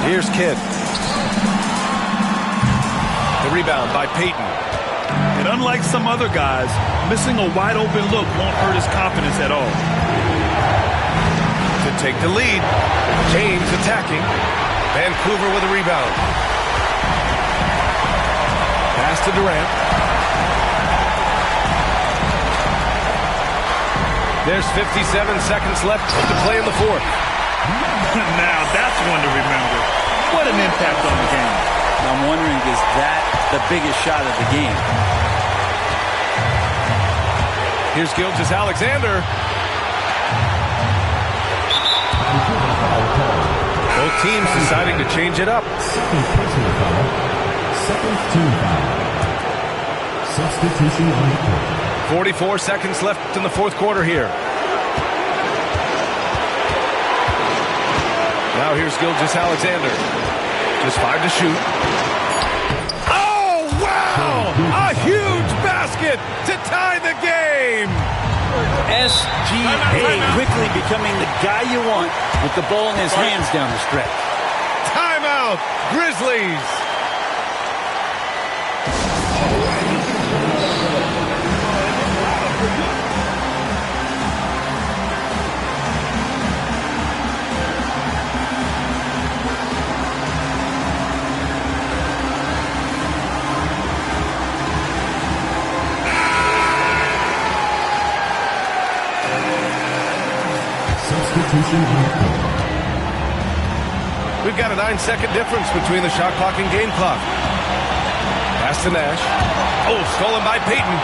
Here's Kidd. The rebound by Payton. And unlike some other guys, missing a wide open look won't hurt his confidence at all. To take the lead. James attacking. Vancouver with a rebound. Pass to Durant. There's 57 seconds left to play in the fourth. Now that's one to remember. What an impact on the game. I'm wondering, is that the biggest shot of the game? Here's Gilgeous-Alexander. Both teams deciding to change it up. Second team foul. Substitution on the court. 44 seconds left in the fourth quarter here. Now here's Gilgeous-Alexander. Just 5 to shoot. Oh, wow! A huge basket to tie the game! SGA quickly becoming the guy you want with the ball in his hands down the stretch. Timeout, Grizzlies! We've got a 9-second difference between the shot clock and game clock. Pass to Nash. Oh, stolen by Payton.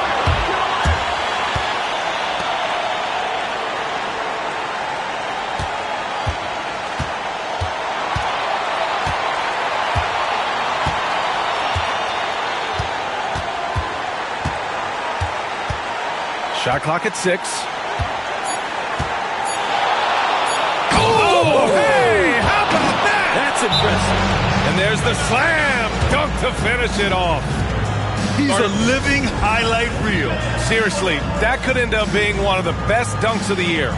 Shot clock at 6. That's impressive. And there's the slam dunk to finish it off. He's a living highlight reel. Seriously, that could end up being one of the best dunks of the year.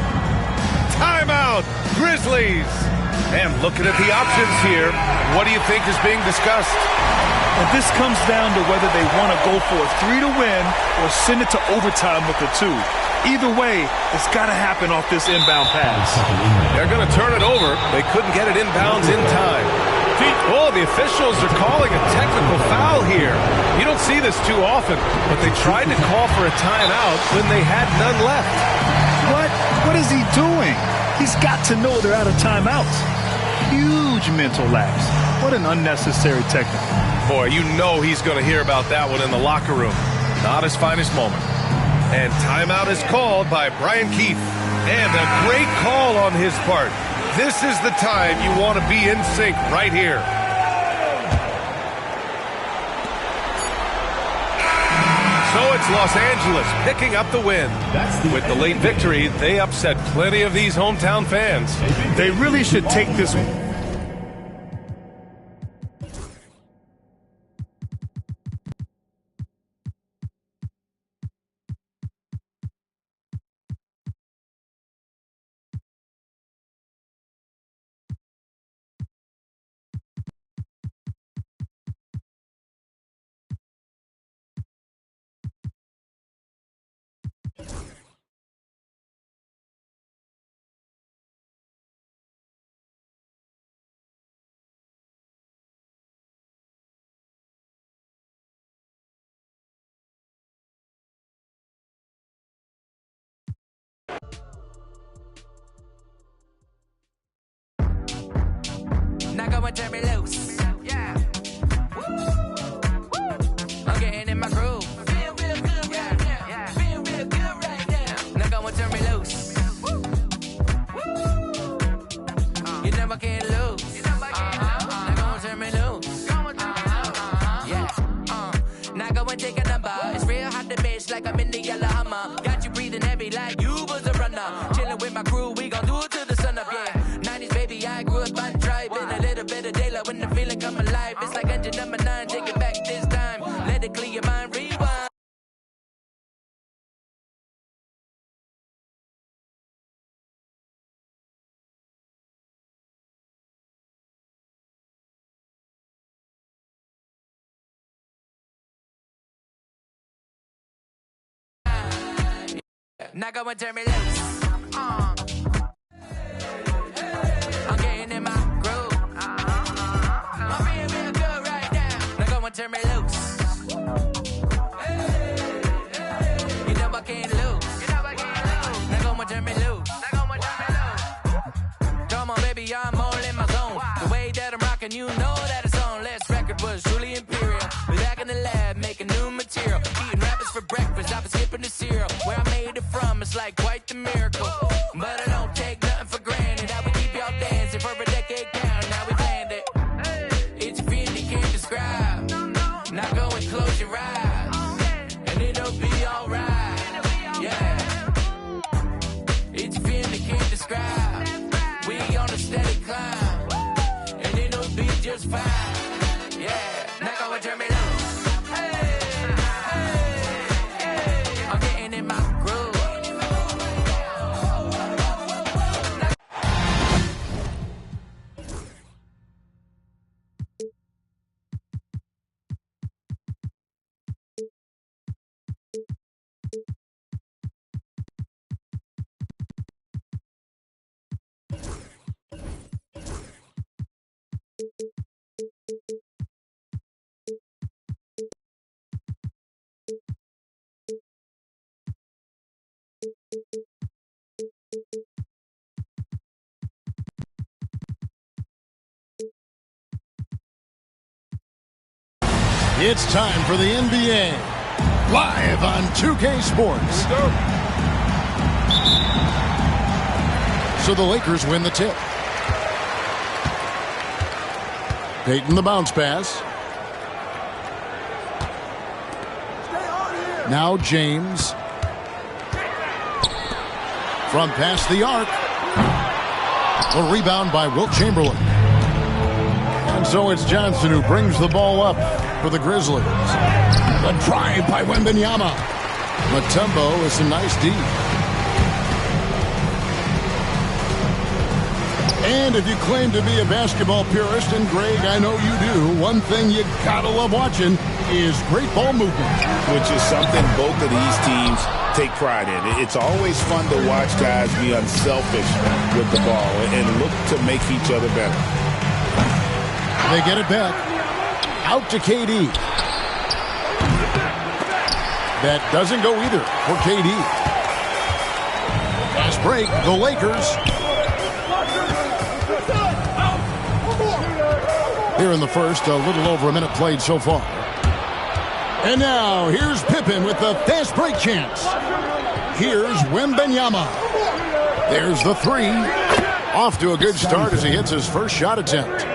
Timeout, Grizzlies. And looking at the options here, what do you think is being discussed? And this comes down to whether they want to go for a 3 to win or send it to overtime with a 2. Either way, it's got to happen off this inbound pass. They're going to turn it over. They couldn't get it inbounds in time. Oh, the officials are calling a technical foul here. You don't see this too often, but they tried to call for a timeout when they had none left. What is he doing? He's got to know they're out of timeouts. Huge mental lapse. What an unnecessary technical. Boy, you know he's going to hear about that one in the locker room. Not his finest moment. And timeout is called by Brian Keefe. And a great call on his part. This is the time you want to be in sync right here. So it's Los Angeles picking up the win. With the late victory, they upset plenty of these hometown fans. They really should take this one. Now go and turn me loose. Yeah. I'm getting in my groove. Feel real good right now. Yeah. Feel real good right now. Now go and turn me loose. You never can lose. Now go and turn me loose. Yeah. Now go and take a number. It's real hot to bitch like I'm in the yellow Hummer. Got you breathing heavy like you was a runner. Chilling with my crew, we gon' do it till the sun up. Yeah. 90s baby, I grew up on driving. A little bit of daylight when the feeling come alive. It's like engine number 9, take it back this time. Let it clear your mind, rewind. Now go and turn me loose. I'm getting in my groove. I'm real, real good right now. Now go and turn me loose. You know I can't lose. Now go and turn me loose. Come on, baby, I'm all in my zone. The way that I'm rocking, you know that it's on. Last record was truly imperial. Back in the lab, making new material. Eating rappers for breakfast, I was skipping the cereal. Where I made it from, it's like quite the miracle. But I don't take nothing for granted. I would keep y'all dancing for a decade count. Now we planned it. It's a feeling you can't describe. Now go and close your eyes, and it'll be alright. Yeah. It's a feeling you can't describe. We on a steady climb, and it'll be just fine. Yeah. Now go and turn me loose. I'm getting in my groove. It's time for the NBA, live on 2K Sports. So the Lakers win the tip. Payton the bounce pass. Now James. From past the arc. A rebound by Wilt Chamberlain. And So it's Johnson who brings the ball up for the Grizzlies. A drive by Wembanyama. Mutombo with some nice D. And if you claim to be a basketball purist, and Greg, I know you do, one thing you gotta love watching is great ball movement. Which is something both of these teams take pride in. It's always fun to watch guys be unselfish with the ball and look to make each other better. They get it back. Out to KD. That doesn't go either for KD. Fast break, the Lakers. Here in the first, a little over a minute played so far. And now, here's Pippen with the fast break chance. Here's Wembanyama. There's the three. Off to a good start as he hits his first shot attempt.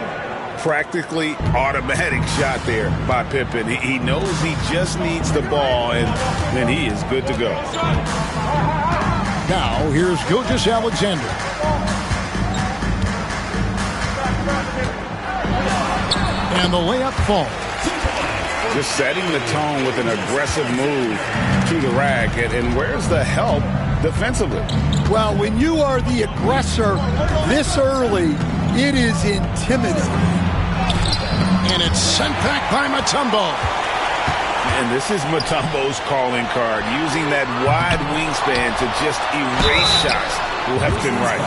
Practically automatic shot there by Pippen. He knows he just needs the ball, and then he is good to go. Now, here's Gilgeous-Alexander. And the layup falls. Just setting the tone with an aggressive move to the rack. And where's the help defensively? Well, when you are the aggressor this early, it is intimidating. And it's sent back by Mutombo. And this is Mutombo's calling card, using that wide wingspan to just erase shots left and right.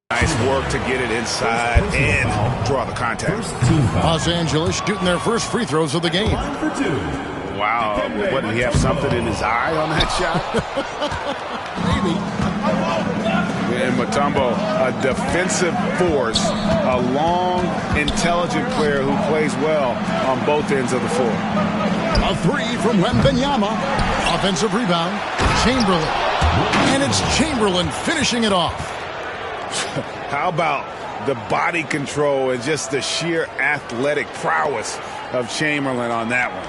Nice work to get it inside and draw the contact. Los Angeles shooting their first free throws of the game. Wow, what, did he have something in his eye on that shot? Maybe. And Mutombo, a defensive force, a long, intelligent player who plays well on both ends of the floor. A three from Wembanyama. Offensive rebound, Chamberlain. And it's Chamberlain finishing it off. How about the body control and just the sheer athletic prowess of Chamberlain on that one?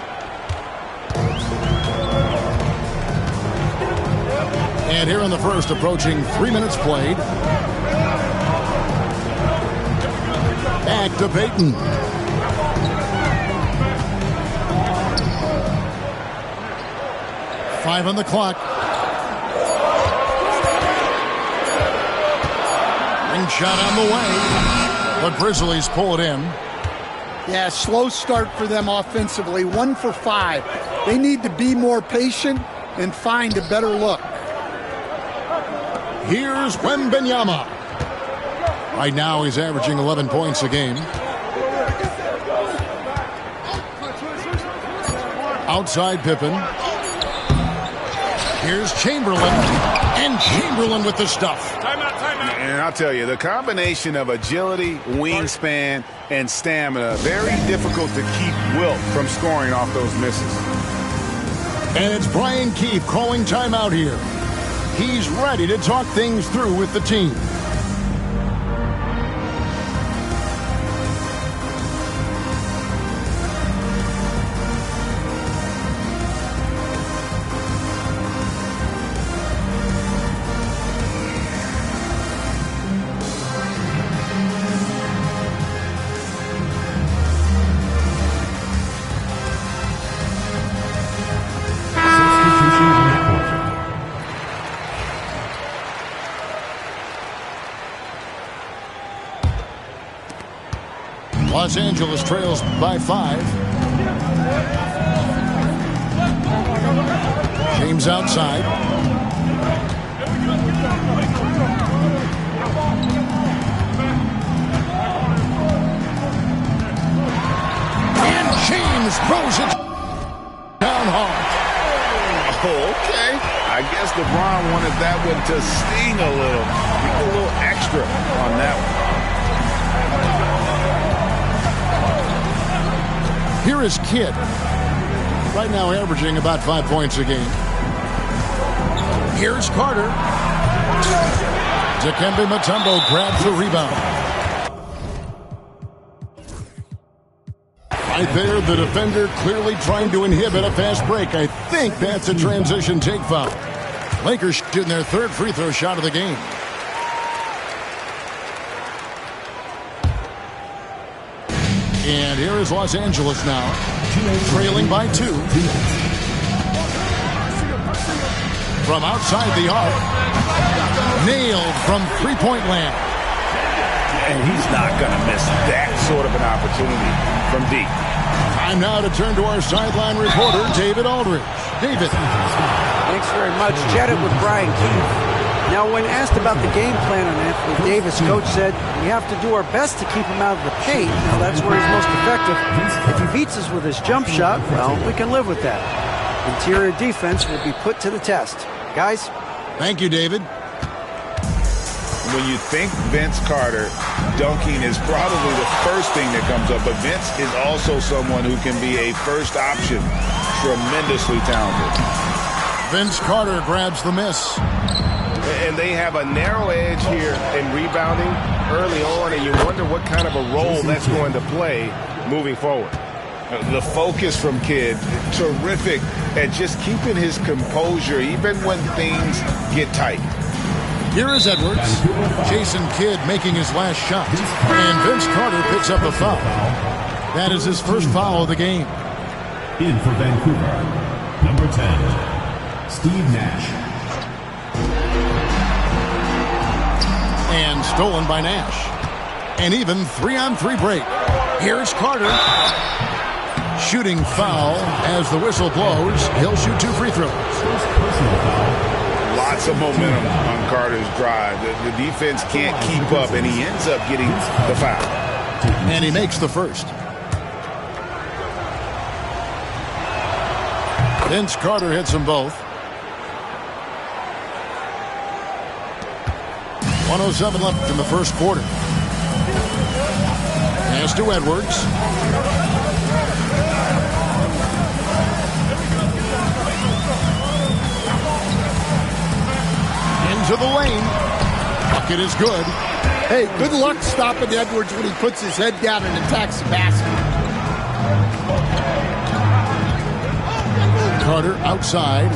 And here in the first, approaching 3 minutes played. Back to Payton. Five on the clock. Ring shot on the way. The Grizzlies pull it in. Yeah, slow start for them offensively. 1 for 5. They need to be more patient and find a better look. Here's Wembanyama. Right now he's averaging 11 points a game. Outside Pippen. Here's Chamberlain. And Chamberlain with the stuff. And I'll tell you, the combination of agility, wingspan, and stamina, very difficult to keep Wilt from scoring off those misses. And it's Brian Keefe calling timeout here. He's ready to talk things through with the team. Los Angeles trails by 5. James outside. And James throws it down hard. Oh, okay. I guess LeBron wanted that one to sting a little. Get a little extra on that one. Here is Kidd. Right now averaging about 5 points a game. Here's Carter. Dikembe Mutombo grabs the rebound. Right there, the defender clearly trying to inhibit a fast break. I think that's a transition take foul. Lakers shooting their third free throw shot of the game. And here is Los Angeles now, trailing by 2. From outside the arc, nailed from three-point land. And he's not going to miss that sort of an opportunity from deep. Time now to turn to our sideline reporter, David Aldridge. David. Thanks very much. Chatted with Brian Keefe. Now, when asked about the game plan on Anthony Davis, Coach said, we have to do our best to keep him out of the paint. Now, that's where he's most effective. If he beats us with his jump shot, well, we can live with that. Interior defense will be put to the test. Guys? Thank you, David. When you think Vince Carter, dunking is probably the first thing that comes up. But Vince is also someone who can be a first option. Tremendously talented. Vince Carter grabs the miss. And they have a narrow edge here in rebounding early on, and you wonder what kind of a role that's going to play moving forward. The focus from Kidd, terrific at just keeping his composure even when things get tight. Here is Edwards. Jason Kidd making his last shot. And Vince Carter picks up a foul. That is his first foul of the game. In for Vancouver, number 10, Steve Nash. And stolen by Nash. An even 3-on-3 break. Here's Carter. Shooting foul as the whistle blows. He'll shoot 2 free throws. Personal foul. Lots of momentum on Carter's drive. The defense can't keep up, and he ends up getting the foul. And he makes the first. Vince Carter hits them both. 1:07 left in the first quarter. Pass to Edwards. Into the lane. Bucket is good. Hey, good luck stopping Edwards when he puts his head down and attacks the basket. Carter outside.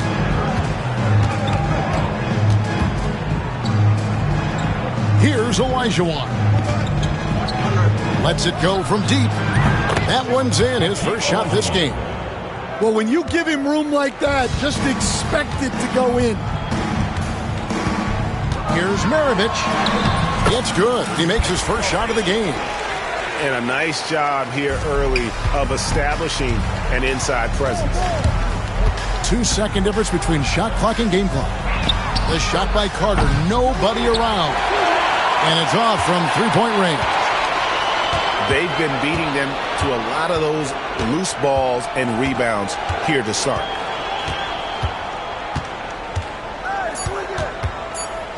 Here's Olajuwon. Lets it go from deep. That one's in, his first shot this game. Well, when you give him room like that, just expect it to go in. Here's Maravich. It's good. He makes his first shot of the game. And a nice job here early of establishing an inside presence. 2-second difference between shot clock and game clock. The shot by Carter, nobody around. And it's off from three-point range. They've been beating them to a lot of those loose balls and rebounds here to start.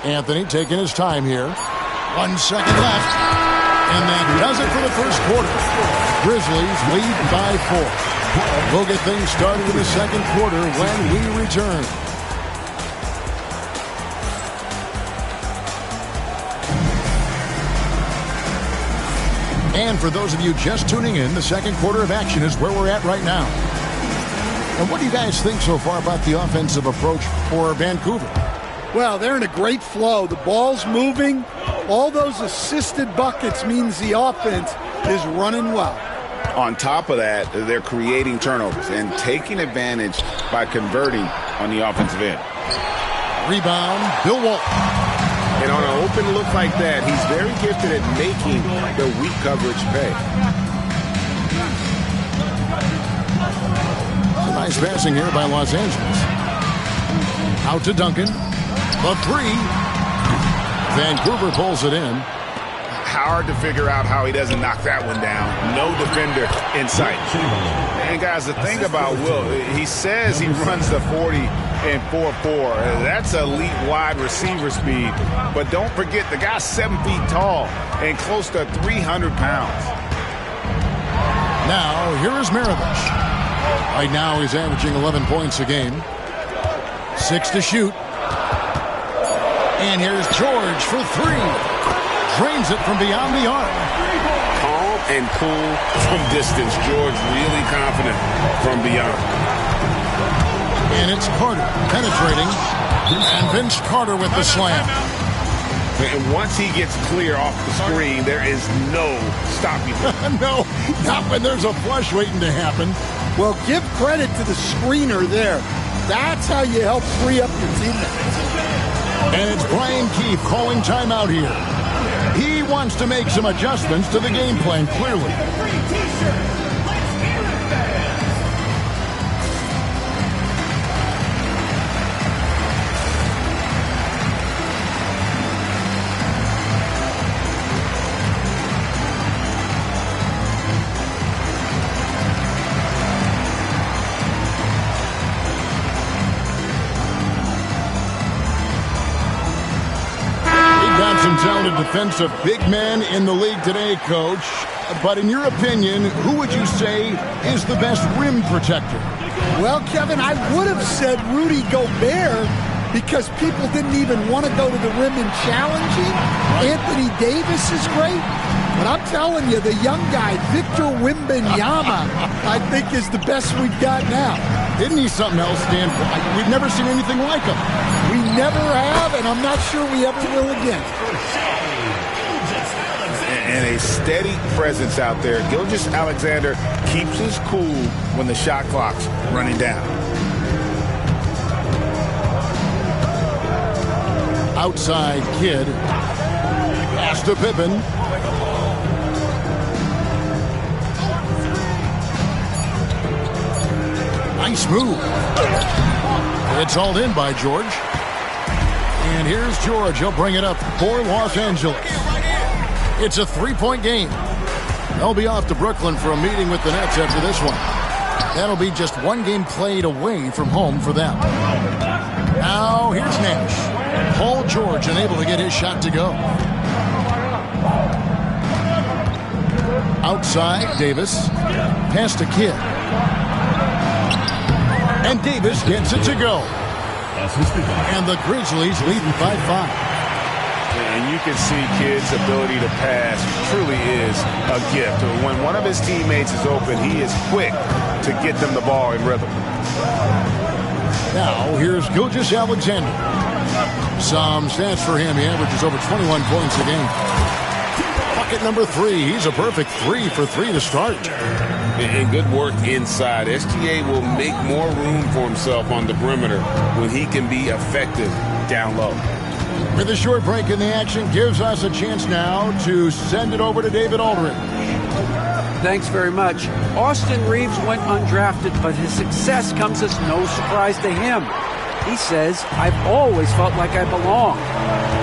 Anthony taking his time here. 1 second left. And that does it for the first quarter. Grizzlies lead by 4. We'll get things started in the second quarter when we return. And for those of you just tuning in, the second quarter of action is where we're at right now. And what do you guys think so far about the offensive approach for Vancouver? Well, they're in a great flow. The ball's moving. All those assisted buckets means the offense is running well. On top of that, they're creating turnovers and taking advantage by converting on the offensive end. Rebound, Bill Walton. And on an open look like that, he's very gifted at making the weak coverage pay. Nice passing here by Los Angeles. Out to Duncan. The 3. Vancouver pulls it in. Hard to figure out how he doesn't knock that one down. No defender in sight. And guys, the thing about Will, he says he runs the 40 and 4.4. That's elite wide receiver speed. But don't forget, the guy's 7 feet tall and close to 300 pounds. Now, here is Maravich. Right now, he's averaging 11 points a game. 6 to shoot. And here's George for 3. Drains it from beyond the arc. Calm and cool from distance. George really confident from beyond. And it's Carter penetrating. And Vince Carter with the slam. And once he gets clear off the screen, there is no stopping him. No, not when there's a flush waiting to happen. Well, give credit to the screener there. That's how you help free up your teammates. And it's Brian Keefe calling timeout here. He wants to make some adjustments to the game plan, clearly. Some talented defensive big men in the league today, Coach. But in your opinion, who would you say is the best rim protector? Well, Kevin, I would have said Rudy Gobert because people didn't even want to go to the rim and challenge him. Right. Anthony Davis is great. But I'm telling you, the young guy, Victor Wembanyama, I think is the best we've got now. Isn't he something else, Dan? We've never seen anything like him. We never have, and I'm not sure we ever will again. And a steady presence out there. Gilgeous-Alexander keeps his cool when the shot clock's running down. Outside Kidd. Pass to Pippen. Nice move. It's hauled in by George. And here's George. He'll bring it up for Los Angeles. It's a three-point game. They'll be off to Brooklyn for a meeting with the Nets after this one. That'll be just one game played away from home for them. Now here's Nash. Paul George unable to get his shot to go. Outside, Davis. Pass to Kidd. And Davis gets it to go. And the Grizzlies lead by 5. And you can see Kidd's ability to pass truly is a gift. When one of his teammates is open, he is quick to get them the ball in rhythm. Now, here's Gilgeous-Alexander. Some stats for him. He averages over 21 points a game. Bucket number 3. He's a perfect 3 for 3 to start. And good work inside. SGA will make more room for himself on the perimeter when he can be effective down low. With a short break in the action, gives us a chance now to send it over to David Aldridge. Thanks very much. Austin Reeves went undrafted, but his success comes as no surprise to him. He says, "I've always felt like I belong."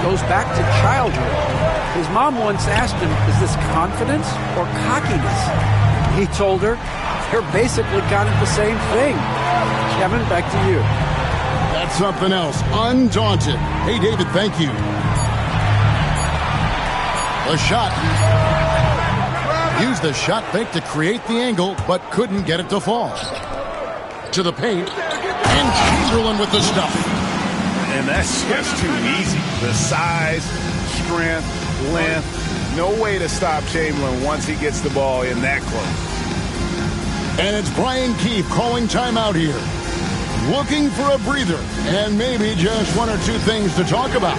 Goes back to childhood. His mom once asked him, "Is this confidence or cockiness?" He told her, "They're basically kind of the same thing." Kevin, back to you. That's something else. Undaunted. Hey, David, thank you. A shot. Used the shot fake to create the angle, but couldn't get it to fall. To the paint. And Chamberlain with the stuff. And that's just too easy. The size, strength, length. No way to stop Chamberlain once he gets the ball in that close. And it's Brian Keefe calling timeout here. Looking for a breather and maybe just one or two things to talk about.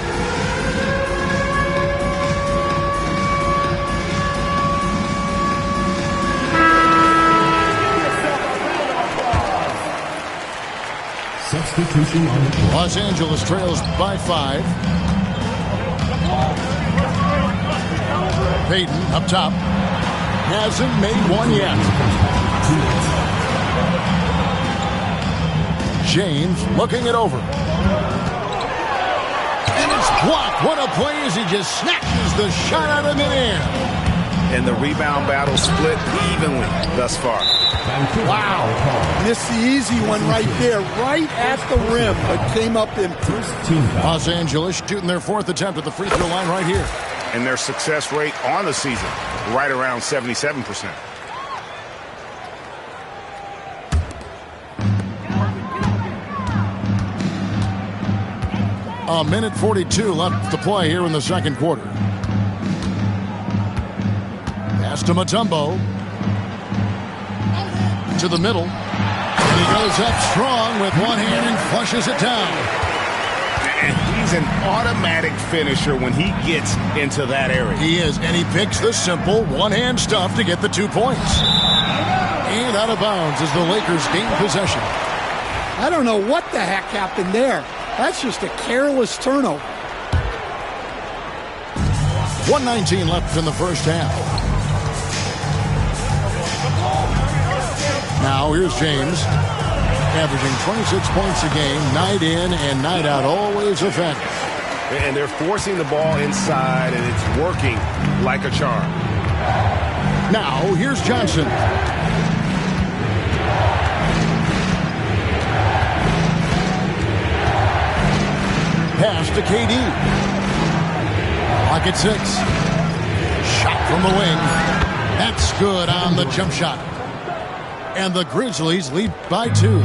Substitution on the floor. Los Angeles trails by 5. Payton up top. Hasn't made one yet. James looking it over. And it's blocked. What a play as he just snatches the shot out of midair. And the rebound battle split evenly thus far. Wow. Missed the easy one right there, right at the rim, but came up in first team. Los Angeles shooting their 4th attempt at the free throw line right here. And their success rate on the season, right around 77%. A minute 42 left to play here in the second quarter. Pass Pass to Mutombo. To the middle. And he goes up strong with one hand and flushes it down. And he's an automatic finisher when he gets into that area. He is, and he picks the simple one-hand stuff to get the 2 points. And out of bounds as the Lakers gain possession. I don't know what the heck happened there. That's just a careless turnover. 1:19 left in the first half. Now here's James, averaging 26 points a game, night in and night out, always effective. And they're forcing the ball inside, and it's working like a charm. Now here's Johnson. Pass to KD. Clock at 6. Shot from the wing. That's good on the jump shot. And the Grizzlies lead by 2.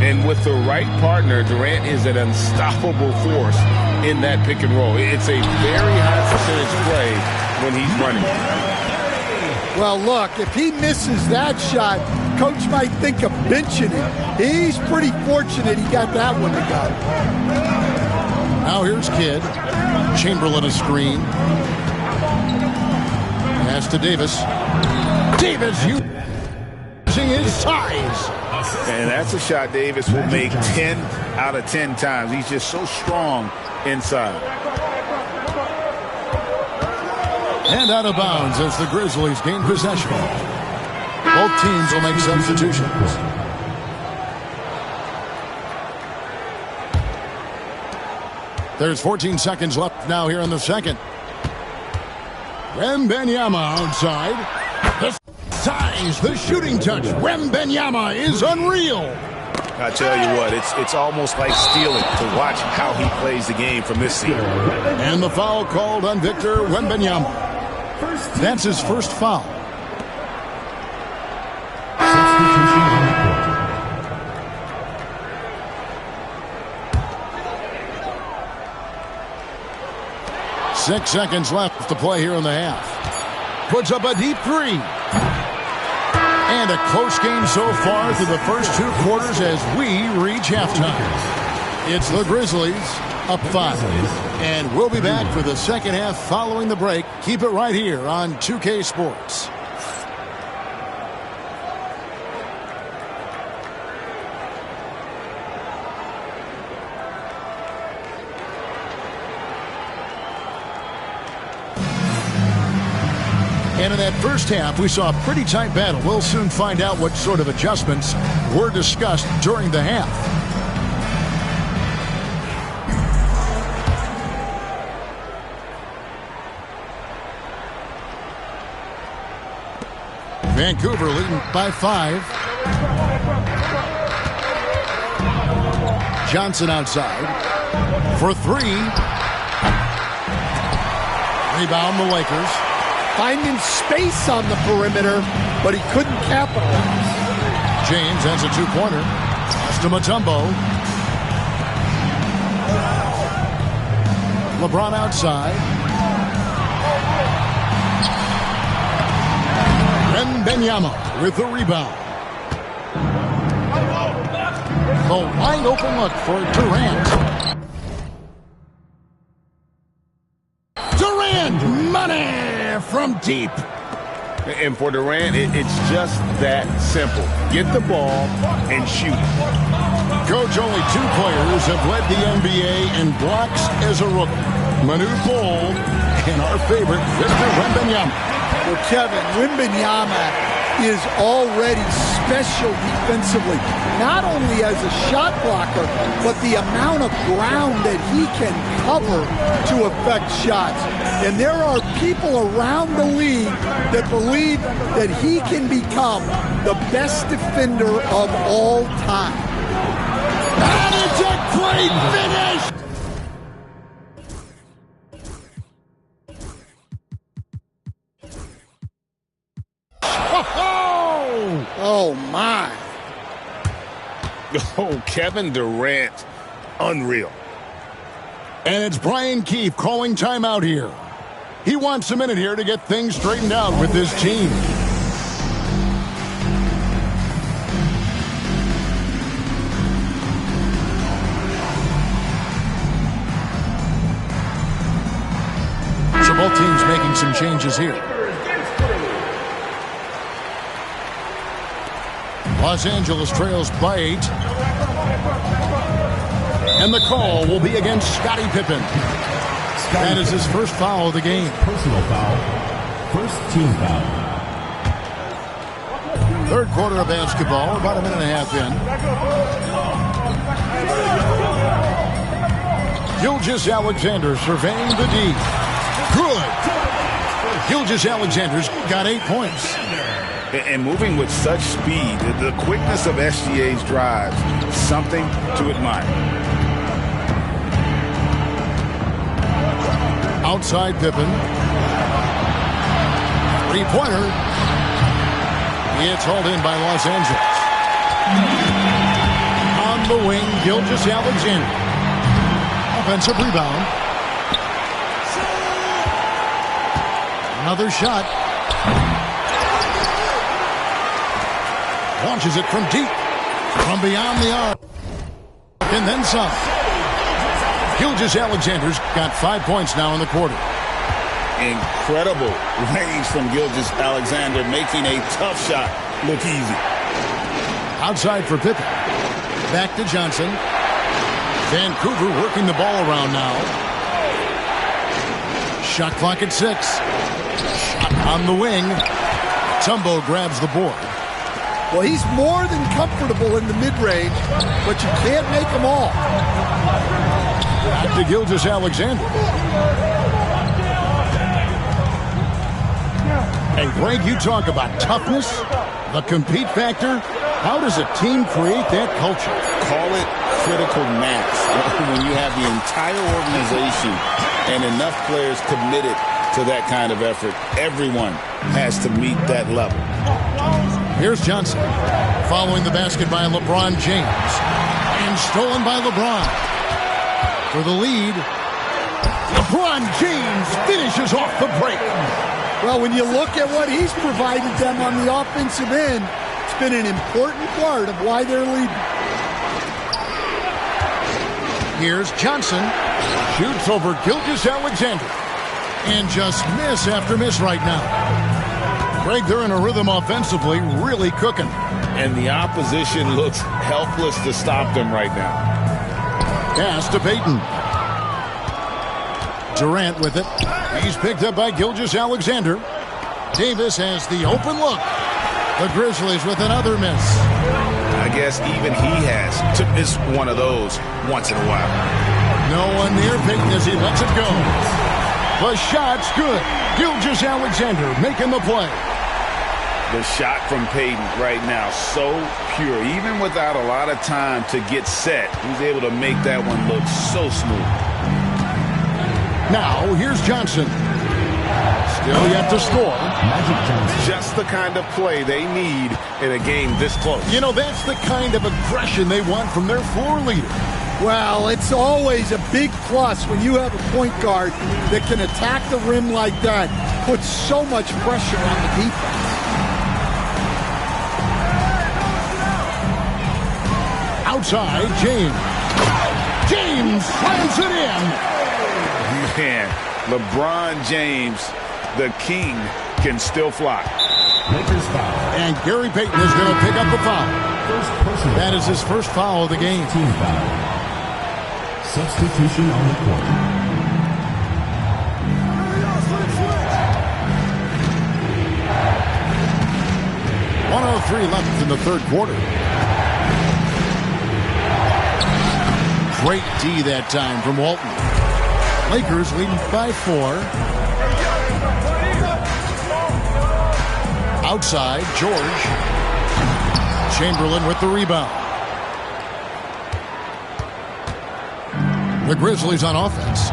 And with the right partner, Durant is an unstoppable force in that pick and roll. It's a very high percentage play when he's running. Well, look, if he misses that shot, coach might think of benching him. He's pretty fortunate he got that one to go. Now here's Kidd. Chamberlain a screen. Pass to Davis. Davis using his size. And that's a shot Davis will make 10 out of 10 times. He's just so strong inside. And out of bounds as the Grizzlies gain possession. Both teams will make substitutions. There's 14 seconds left now here in the second. Wembanyama outside. The size, the shooting touch. Wembanyama is unreal. I tell you what, it's almost like stealing to watch how he plays the game from this seat. And the foul called on Victor Wembanyama. That's his first foul. Substitution on the court. 6 seconds left to play here in the half. Puts up a deep 3. And a close game so far through the first 2 quarters as we reach halftime. It's the Grizzlies up 5. And we'll be back for the second half following the break. Keep it right here on 2K Sports. And in that first half, we saw a pretty tight battle. We'll soon find out what sort of adjustments were discussed during the half. Vancouver leading by 5. Johnson outside for 3. Rebound the Lakers. Finding space on the perimeter, but he couldn't capitalize. James has a 2-pointer. Pass to Mutombo. LeBron outside. Wembanyama with the rebound. The wide open look for Durant. Durant, money from deep. And for Durant, it's just that simple. Get the ball and shoot it. Coach, only 2 players have led the NBA in blocks as a rookie. Manute Bol and our favorite, Victor Wembanyama. Well, Kevin, Wembanyama is already special defensively, not only as a shot blocker, but the amount of ground that he can cover to affect shots. And there are people around the league that believe that he can become the best defender of all time. That is a great finish! Oh, my. Oh, Kevin Durant, unreal. And it's Brian Keefe calling timeout here. He wants a minute here to get things straightened out with his team. So both teams making some changes here. Los Angeles trails by 8. And the call will be against Scottie Pippen. That is his first foul of the game. Personal foul. First team foul. Third quarter of basketball, about a minute and a half in. Gilgeous-Alexander surveying the D. Good. Gilgeous-Alexander's got 8 points. And moving with such speed, the quickness of SGA's drives, something to admire. Outside Pippen. Three-pointer. It's hauled in by Los Angeles. On the wing, Gilgeous-Alexander. Offensive rebound. Another shot. Launches it from deep. From beyond the arc. And then some. Gilgeous-Alexander's got 5 points now in the quarter. Incredible range from Gilgeous-Alexander, making a tough shot look easy. Outside for Pippen. Back to Johnson. Vancouver working the ball around now. Shot clock at 6. Shot on the wing. Tumbo grabs the board. Well, he's more than comfortable in the mid-range, but you can't make them all. Back to Gilgeous-Alexander. Hey, Greg, you talk about toughness, the compete factor. How does a team create that culture? Call it critical mass. When you have the entire organization and enough players committed to that kind of effort, everyone has to meet that level. Here's Johnson. Following the basket by LeBron James. And stolen by LeBron. For the lead, LeBron James finishes off the break. Well, when you look at what he's provided them on the offensive end, it's been an important part of why they're leading. Here's Johnson. Shoots over Gilgeous-Alexander. And just miss after miss right now. Greg, they're in a rhythm offensively, really cooking. And the opposition looks helpless to stop them right now. Pass to Payton. Durant with it. He's picked up by Gilgeous-Alexander. Davis has the open look. The Grizzlies with another miss. I guess even he has to miss one of those once in a while. No one near Payton as he lets it go. The shot's good. Gilgeous-Alexander making the play. The shot from Payton right now, so pure. Even without a lot of time to get set, he's able to make that one look so smooth. Now, here's Johnson. Still yet to score. Just the kind of play they need in a game this close. You know, that's the kind of aggression they want from their floor leader. Well, it's always a big plus when you have a point guard that can attack the rim like that, puts so much pressure on the defense. Outside, James. James slams it in. Man, LeBron James, the king, can still fly. Lakers foul. And Gary Payton is going to pick up the foul. That is his first foul of the game. Team foul. Substitution on the court. .103 left in the third quarter. Great D that time from Walton. Lakers leading by 4. Outside, George. Chamberlain with the rebound. The Grizzlies on offense.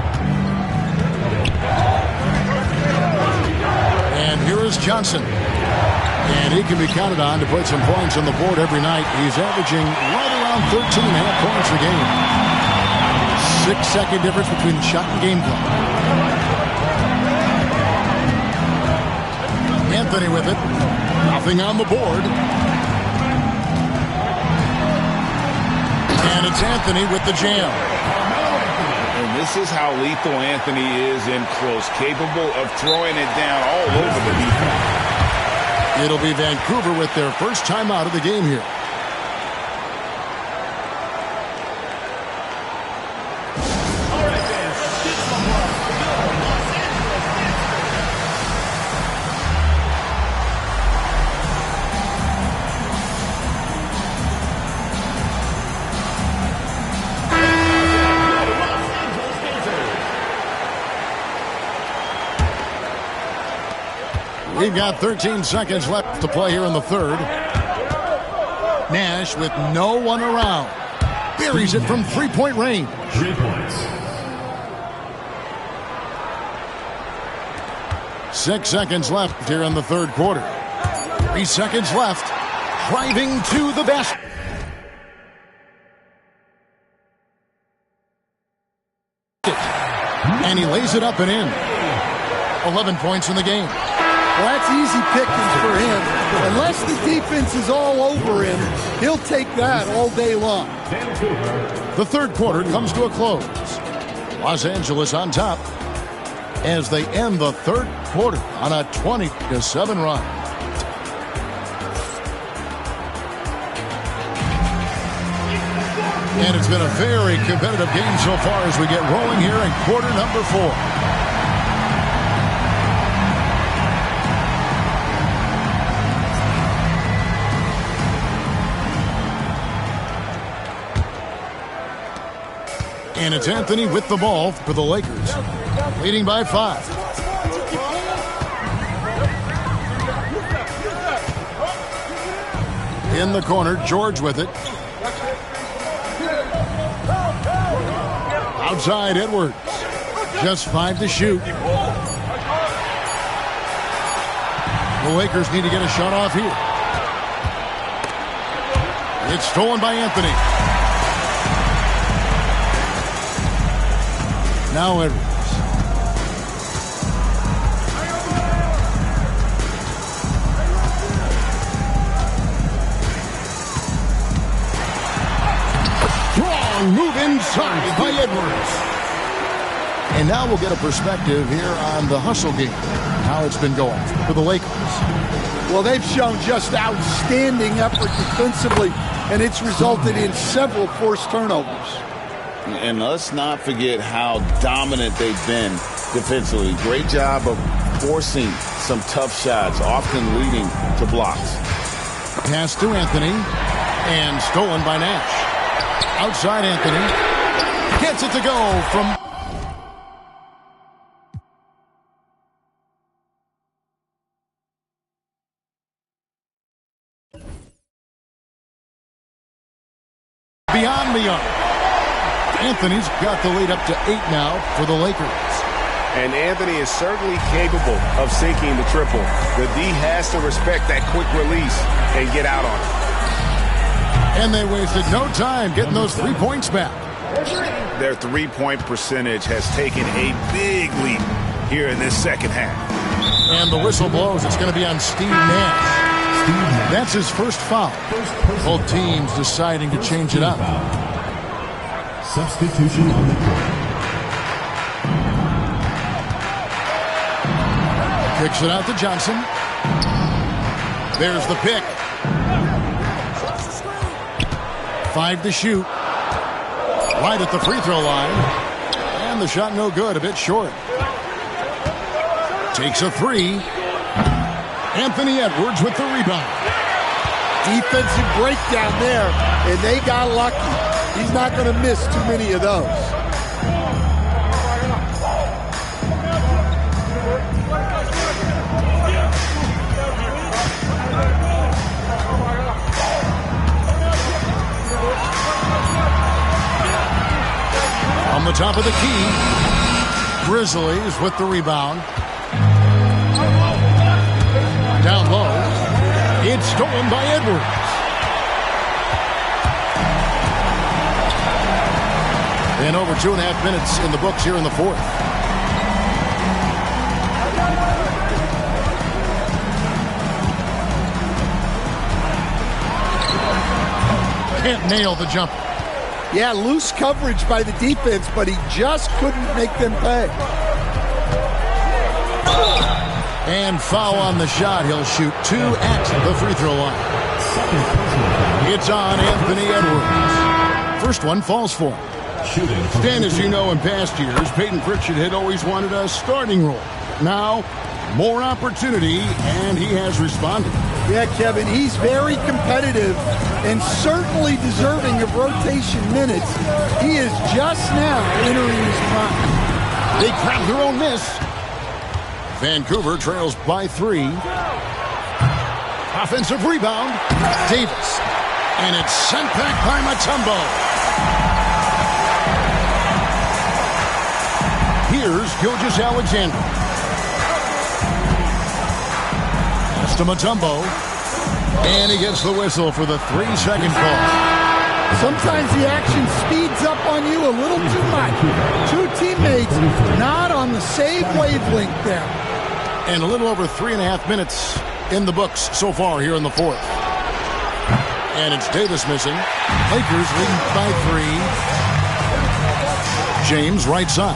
And here is Johnson. And he can be counted on to put some points on the board every night. He's averaging right around 13.5 points a game. 6-second difference between the shot and game clock. Anthony with it. Nothing on the board. And it's Anthony with the jam. And this is how lethal Anthony is in close, capable of throwing it down all over the defense. It'll be Vancouver with their first time out of the game here. We've got 13 seconds left to play here in the third. Nash with no one around. Buries it from three-point range. 3 points. 6 seconds left here in the third quarter. 3 seconds left. Driving to the basket. And he lays it up and in. 11 points in the game. Well, that's easy pickings for him. Unless the defense is all over him, he'll take that all day long. The third quarter comes to a close. Los Angeles on top as they end the third quarter on a 20-7 run. And it's been a very competitive game so far as we get rolling here in quarter number 4. And it's Anthony with the ball for the Lakers, leading by 5. In the corner, George with it. Outside, Edwards. Just 5 to shoot. The Lakers need to get a shot off here. It's stolen by Anthony. Now Edwards. Strong move inside by Edwards. And now we'll get a perspective here on the hustle game, how it's been going for the Lakers. Well, they've shown just outstanding effort defensively, and it's resulted in several forced turnovers. And let's not forget how dominant they've been defensively. Great job of forcing some tough shots, often leading to blocks. Pass to Anthony, and stolen by Nash. Outside Anthony. Gets it to go from... beyond the arc. Anthony's got the lead up to 8 now for the Lakers. And Anthony is certainly capable of sinking the triple. The D has to respect that quick release and get out on it. And they wasted no time getting those 3 points back. Their three-point percentage has taken a big leap here in this second half. And the whistle blows. It's going to be on Steve Nash. That's his first foul. Both teams deciding to change it up. Substitution on the court. Kicks it out to Johnson. There's the pick. 5 to shoot. Right at the free throw line. And the shot no good, a bit short. Takes a 3. Anthony Edwards with the rebound. Defensive breakdown there, and they got lucky. He's not going to miss too many of those. On the top of the key, Grizzlies with the rebound. Down low. It's stolen by Edwards. And over 2.5 minutes in the books here in the fourth. can't nail the jumper. Yeah, loose coverage by the defense, but he just couldn't make them pay. And foul on the shot. He'll shoot 2 at the free throw line. It's on Anthony Edwards. First one falls for him. Dan, as you know, in past years, Peyton Pritchard had always wanted a starting role. Now, more opportunity, and he has responded. Yeah, Kevin, he's very competitive and certainly deserving of rotation minutes. He is just now entering his prime. They grab their own miss. Vancouver trails by 3. Offensive rebound. Davis. And it's sent back by Mutombo. Here's Gilgeous Alexander. Pass to Mutombo. And he gets the whistle for the 3-second call. Sometimes the action speeds up on you a little too much. Two teammates not on the same wavelength there. And a little over 3.5 minutes in the books so far here in the fourth. And it's Davis missing. Lakers lead by 3. James right side.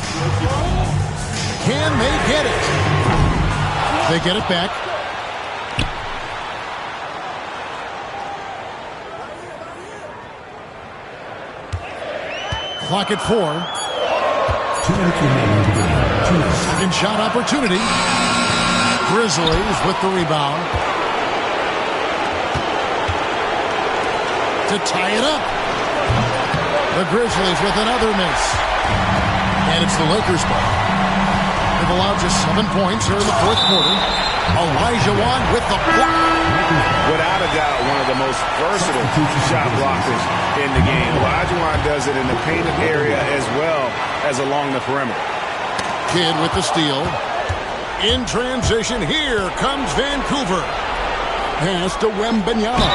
Can they get it? They get it back. Clock at 4. Second shot opportunity. Grizzlies with the rebound. To tie it up. The Grizzlies with another miss. And it's the Lakers ball. They've allowed just 7 points here in the fourth quarter. Elijah Wan with the block. Without a doubt, one of the most versatile shot blockers in the game. Elijah Wan does it in the painted area as well as along the perimeter. Kidd with the steal. In transition, here comes Vancouver. Pass to Wembanyama.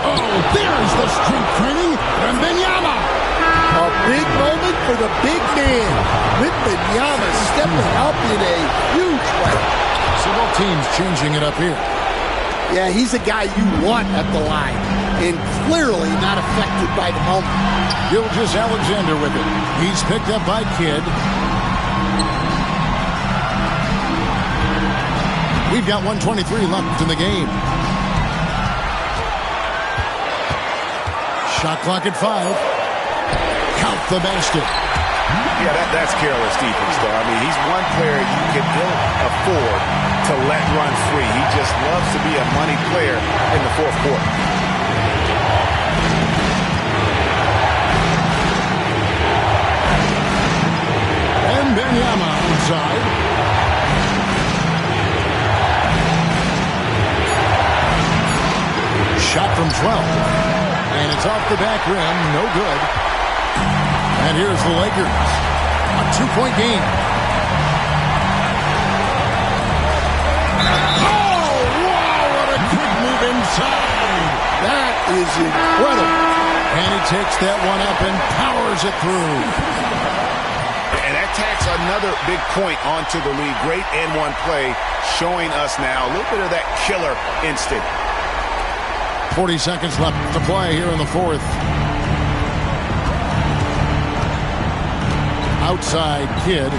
Oh, there's the strength training. Wembanyama. A big moment for the big man. Wembanyama stepping up in a huge way. So both teams changing it up here. Yeah, he's a guy you want at the line. And clearly not affected by the moment. Gilgeous Alexander with it. He's picked up by Kidd. We've got 1:23 left in the game. Shot clock at 5. Count the basket. Yeah, that's careless defense, though. I mean, he's one player you can ill afford to let run free. He just loves to be a money player in the fourth quarter. And Wembanyama inside. Shot from 12. And it's off the back rim. No good. And here's the Lakers. A 2-point game. Oh, wow, what a quick move inside. That is incredible. And he takes that one up and powers it through. And that tacks another big point onto the lead. Great and-one play showing us now a little bit of that killer instinct. 40 seconds left to play here in the fourth. Outside Kidd.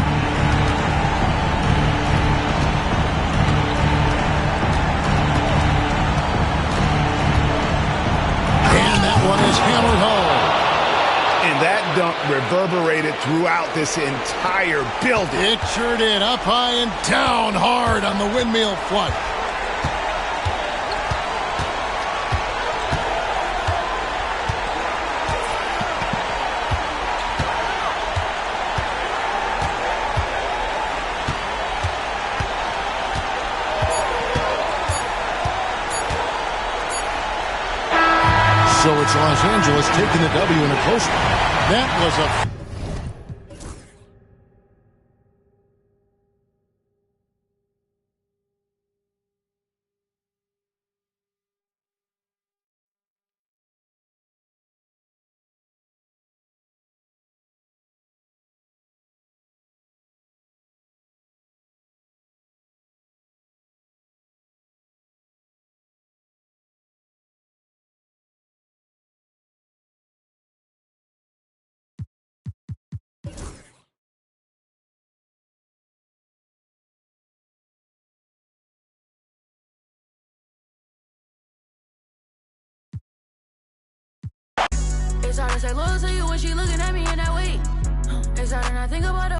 And that one is hammered home. And that dunk reverberated throughout this entire building. It sure did. Up high and down hard on the windmill flush. So it's Los Angeles taking the W in a close one. That was a hard to stay loyal to you when she looking at me in that way. It's hard to not think about it.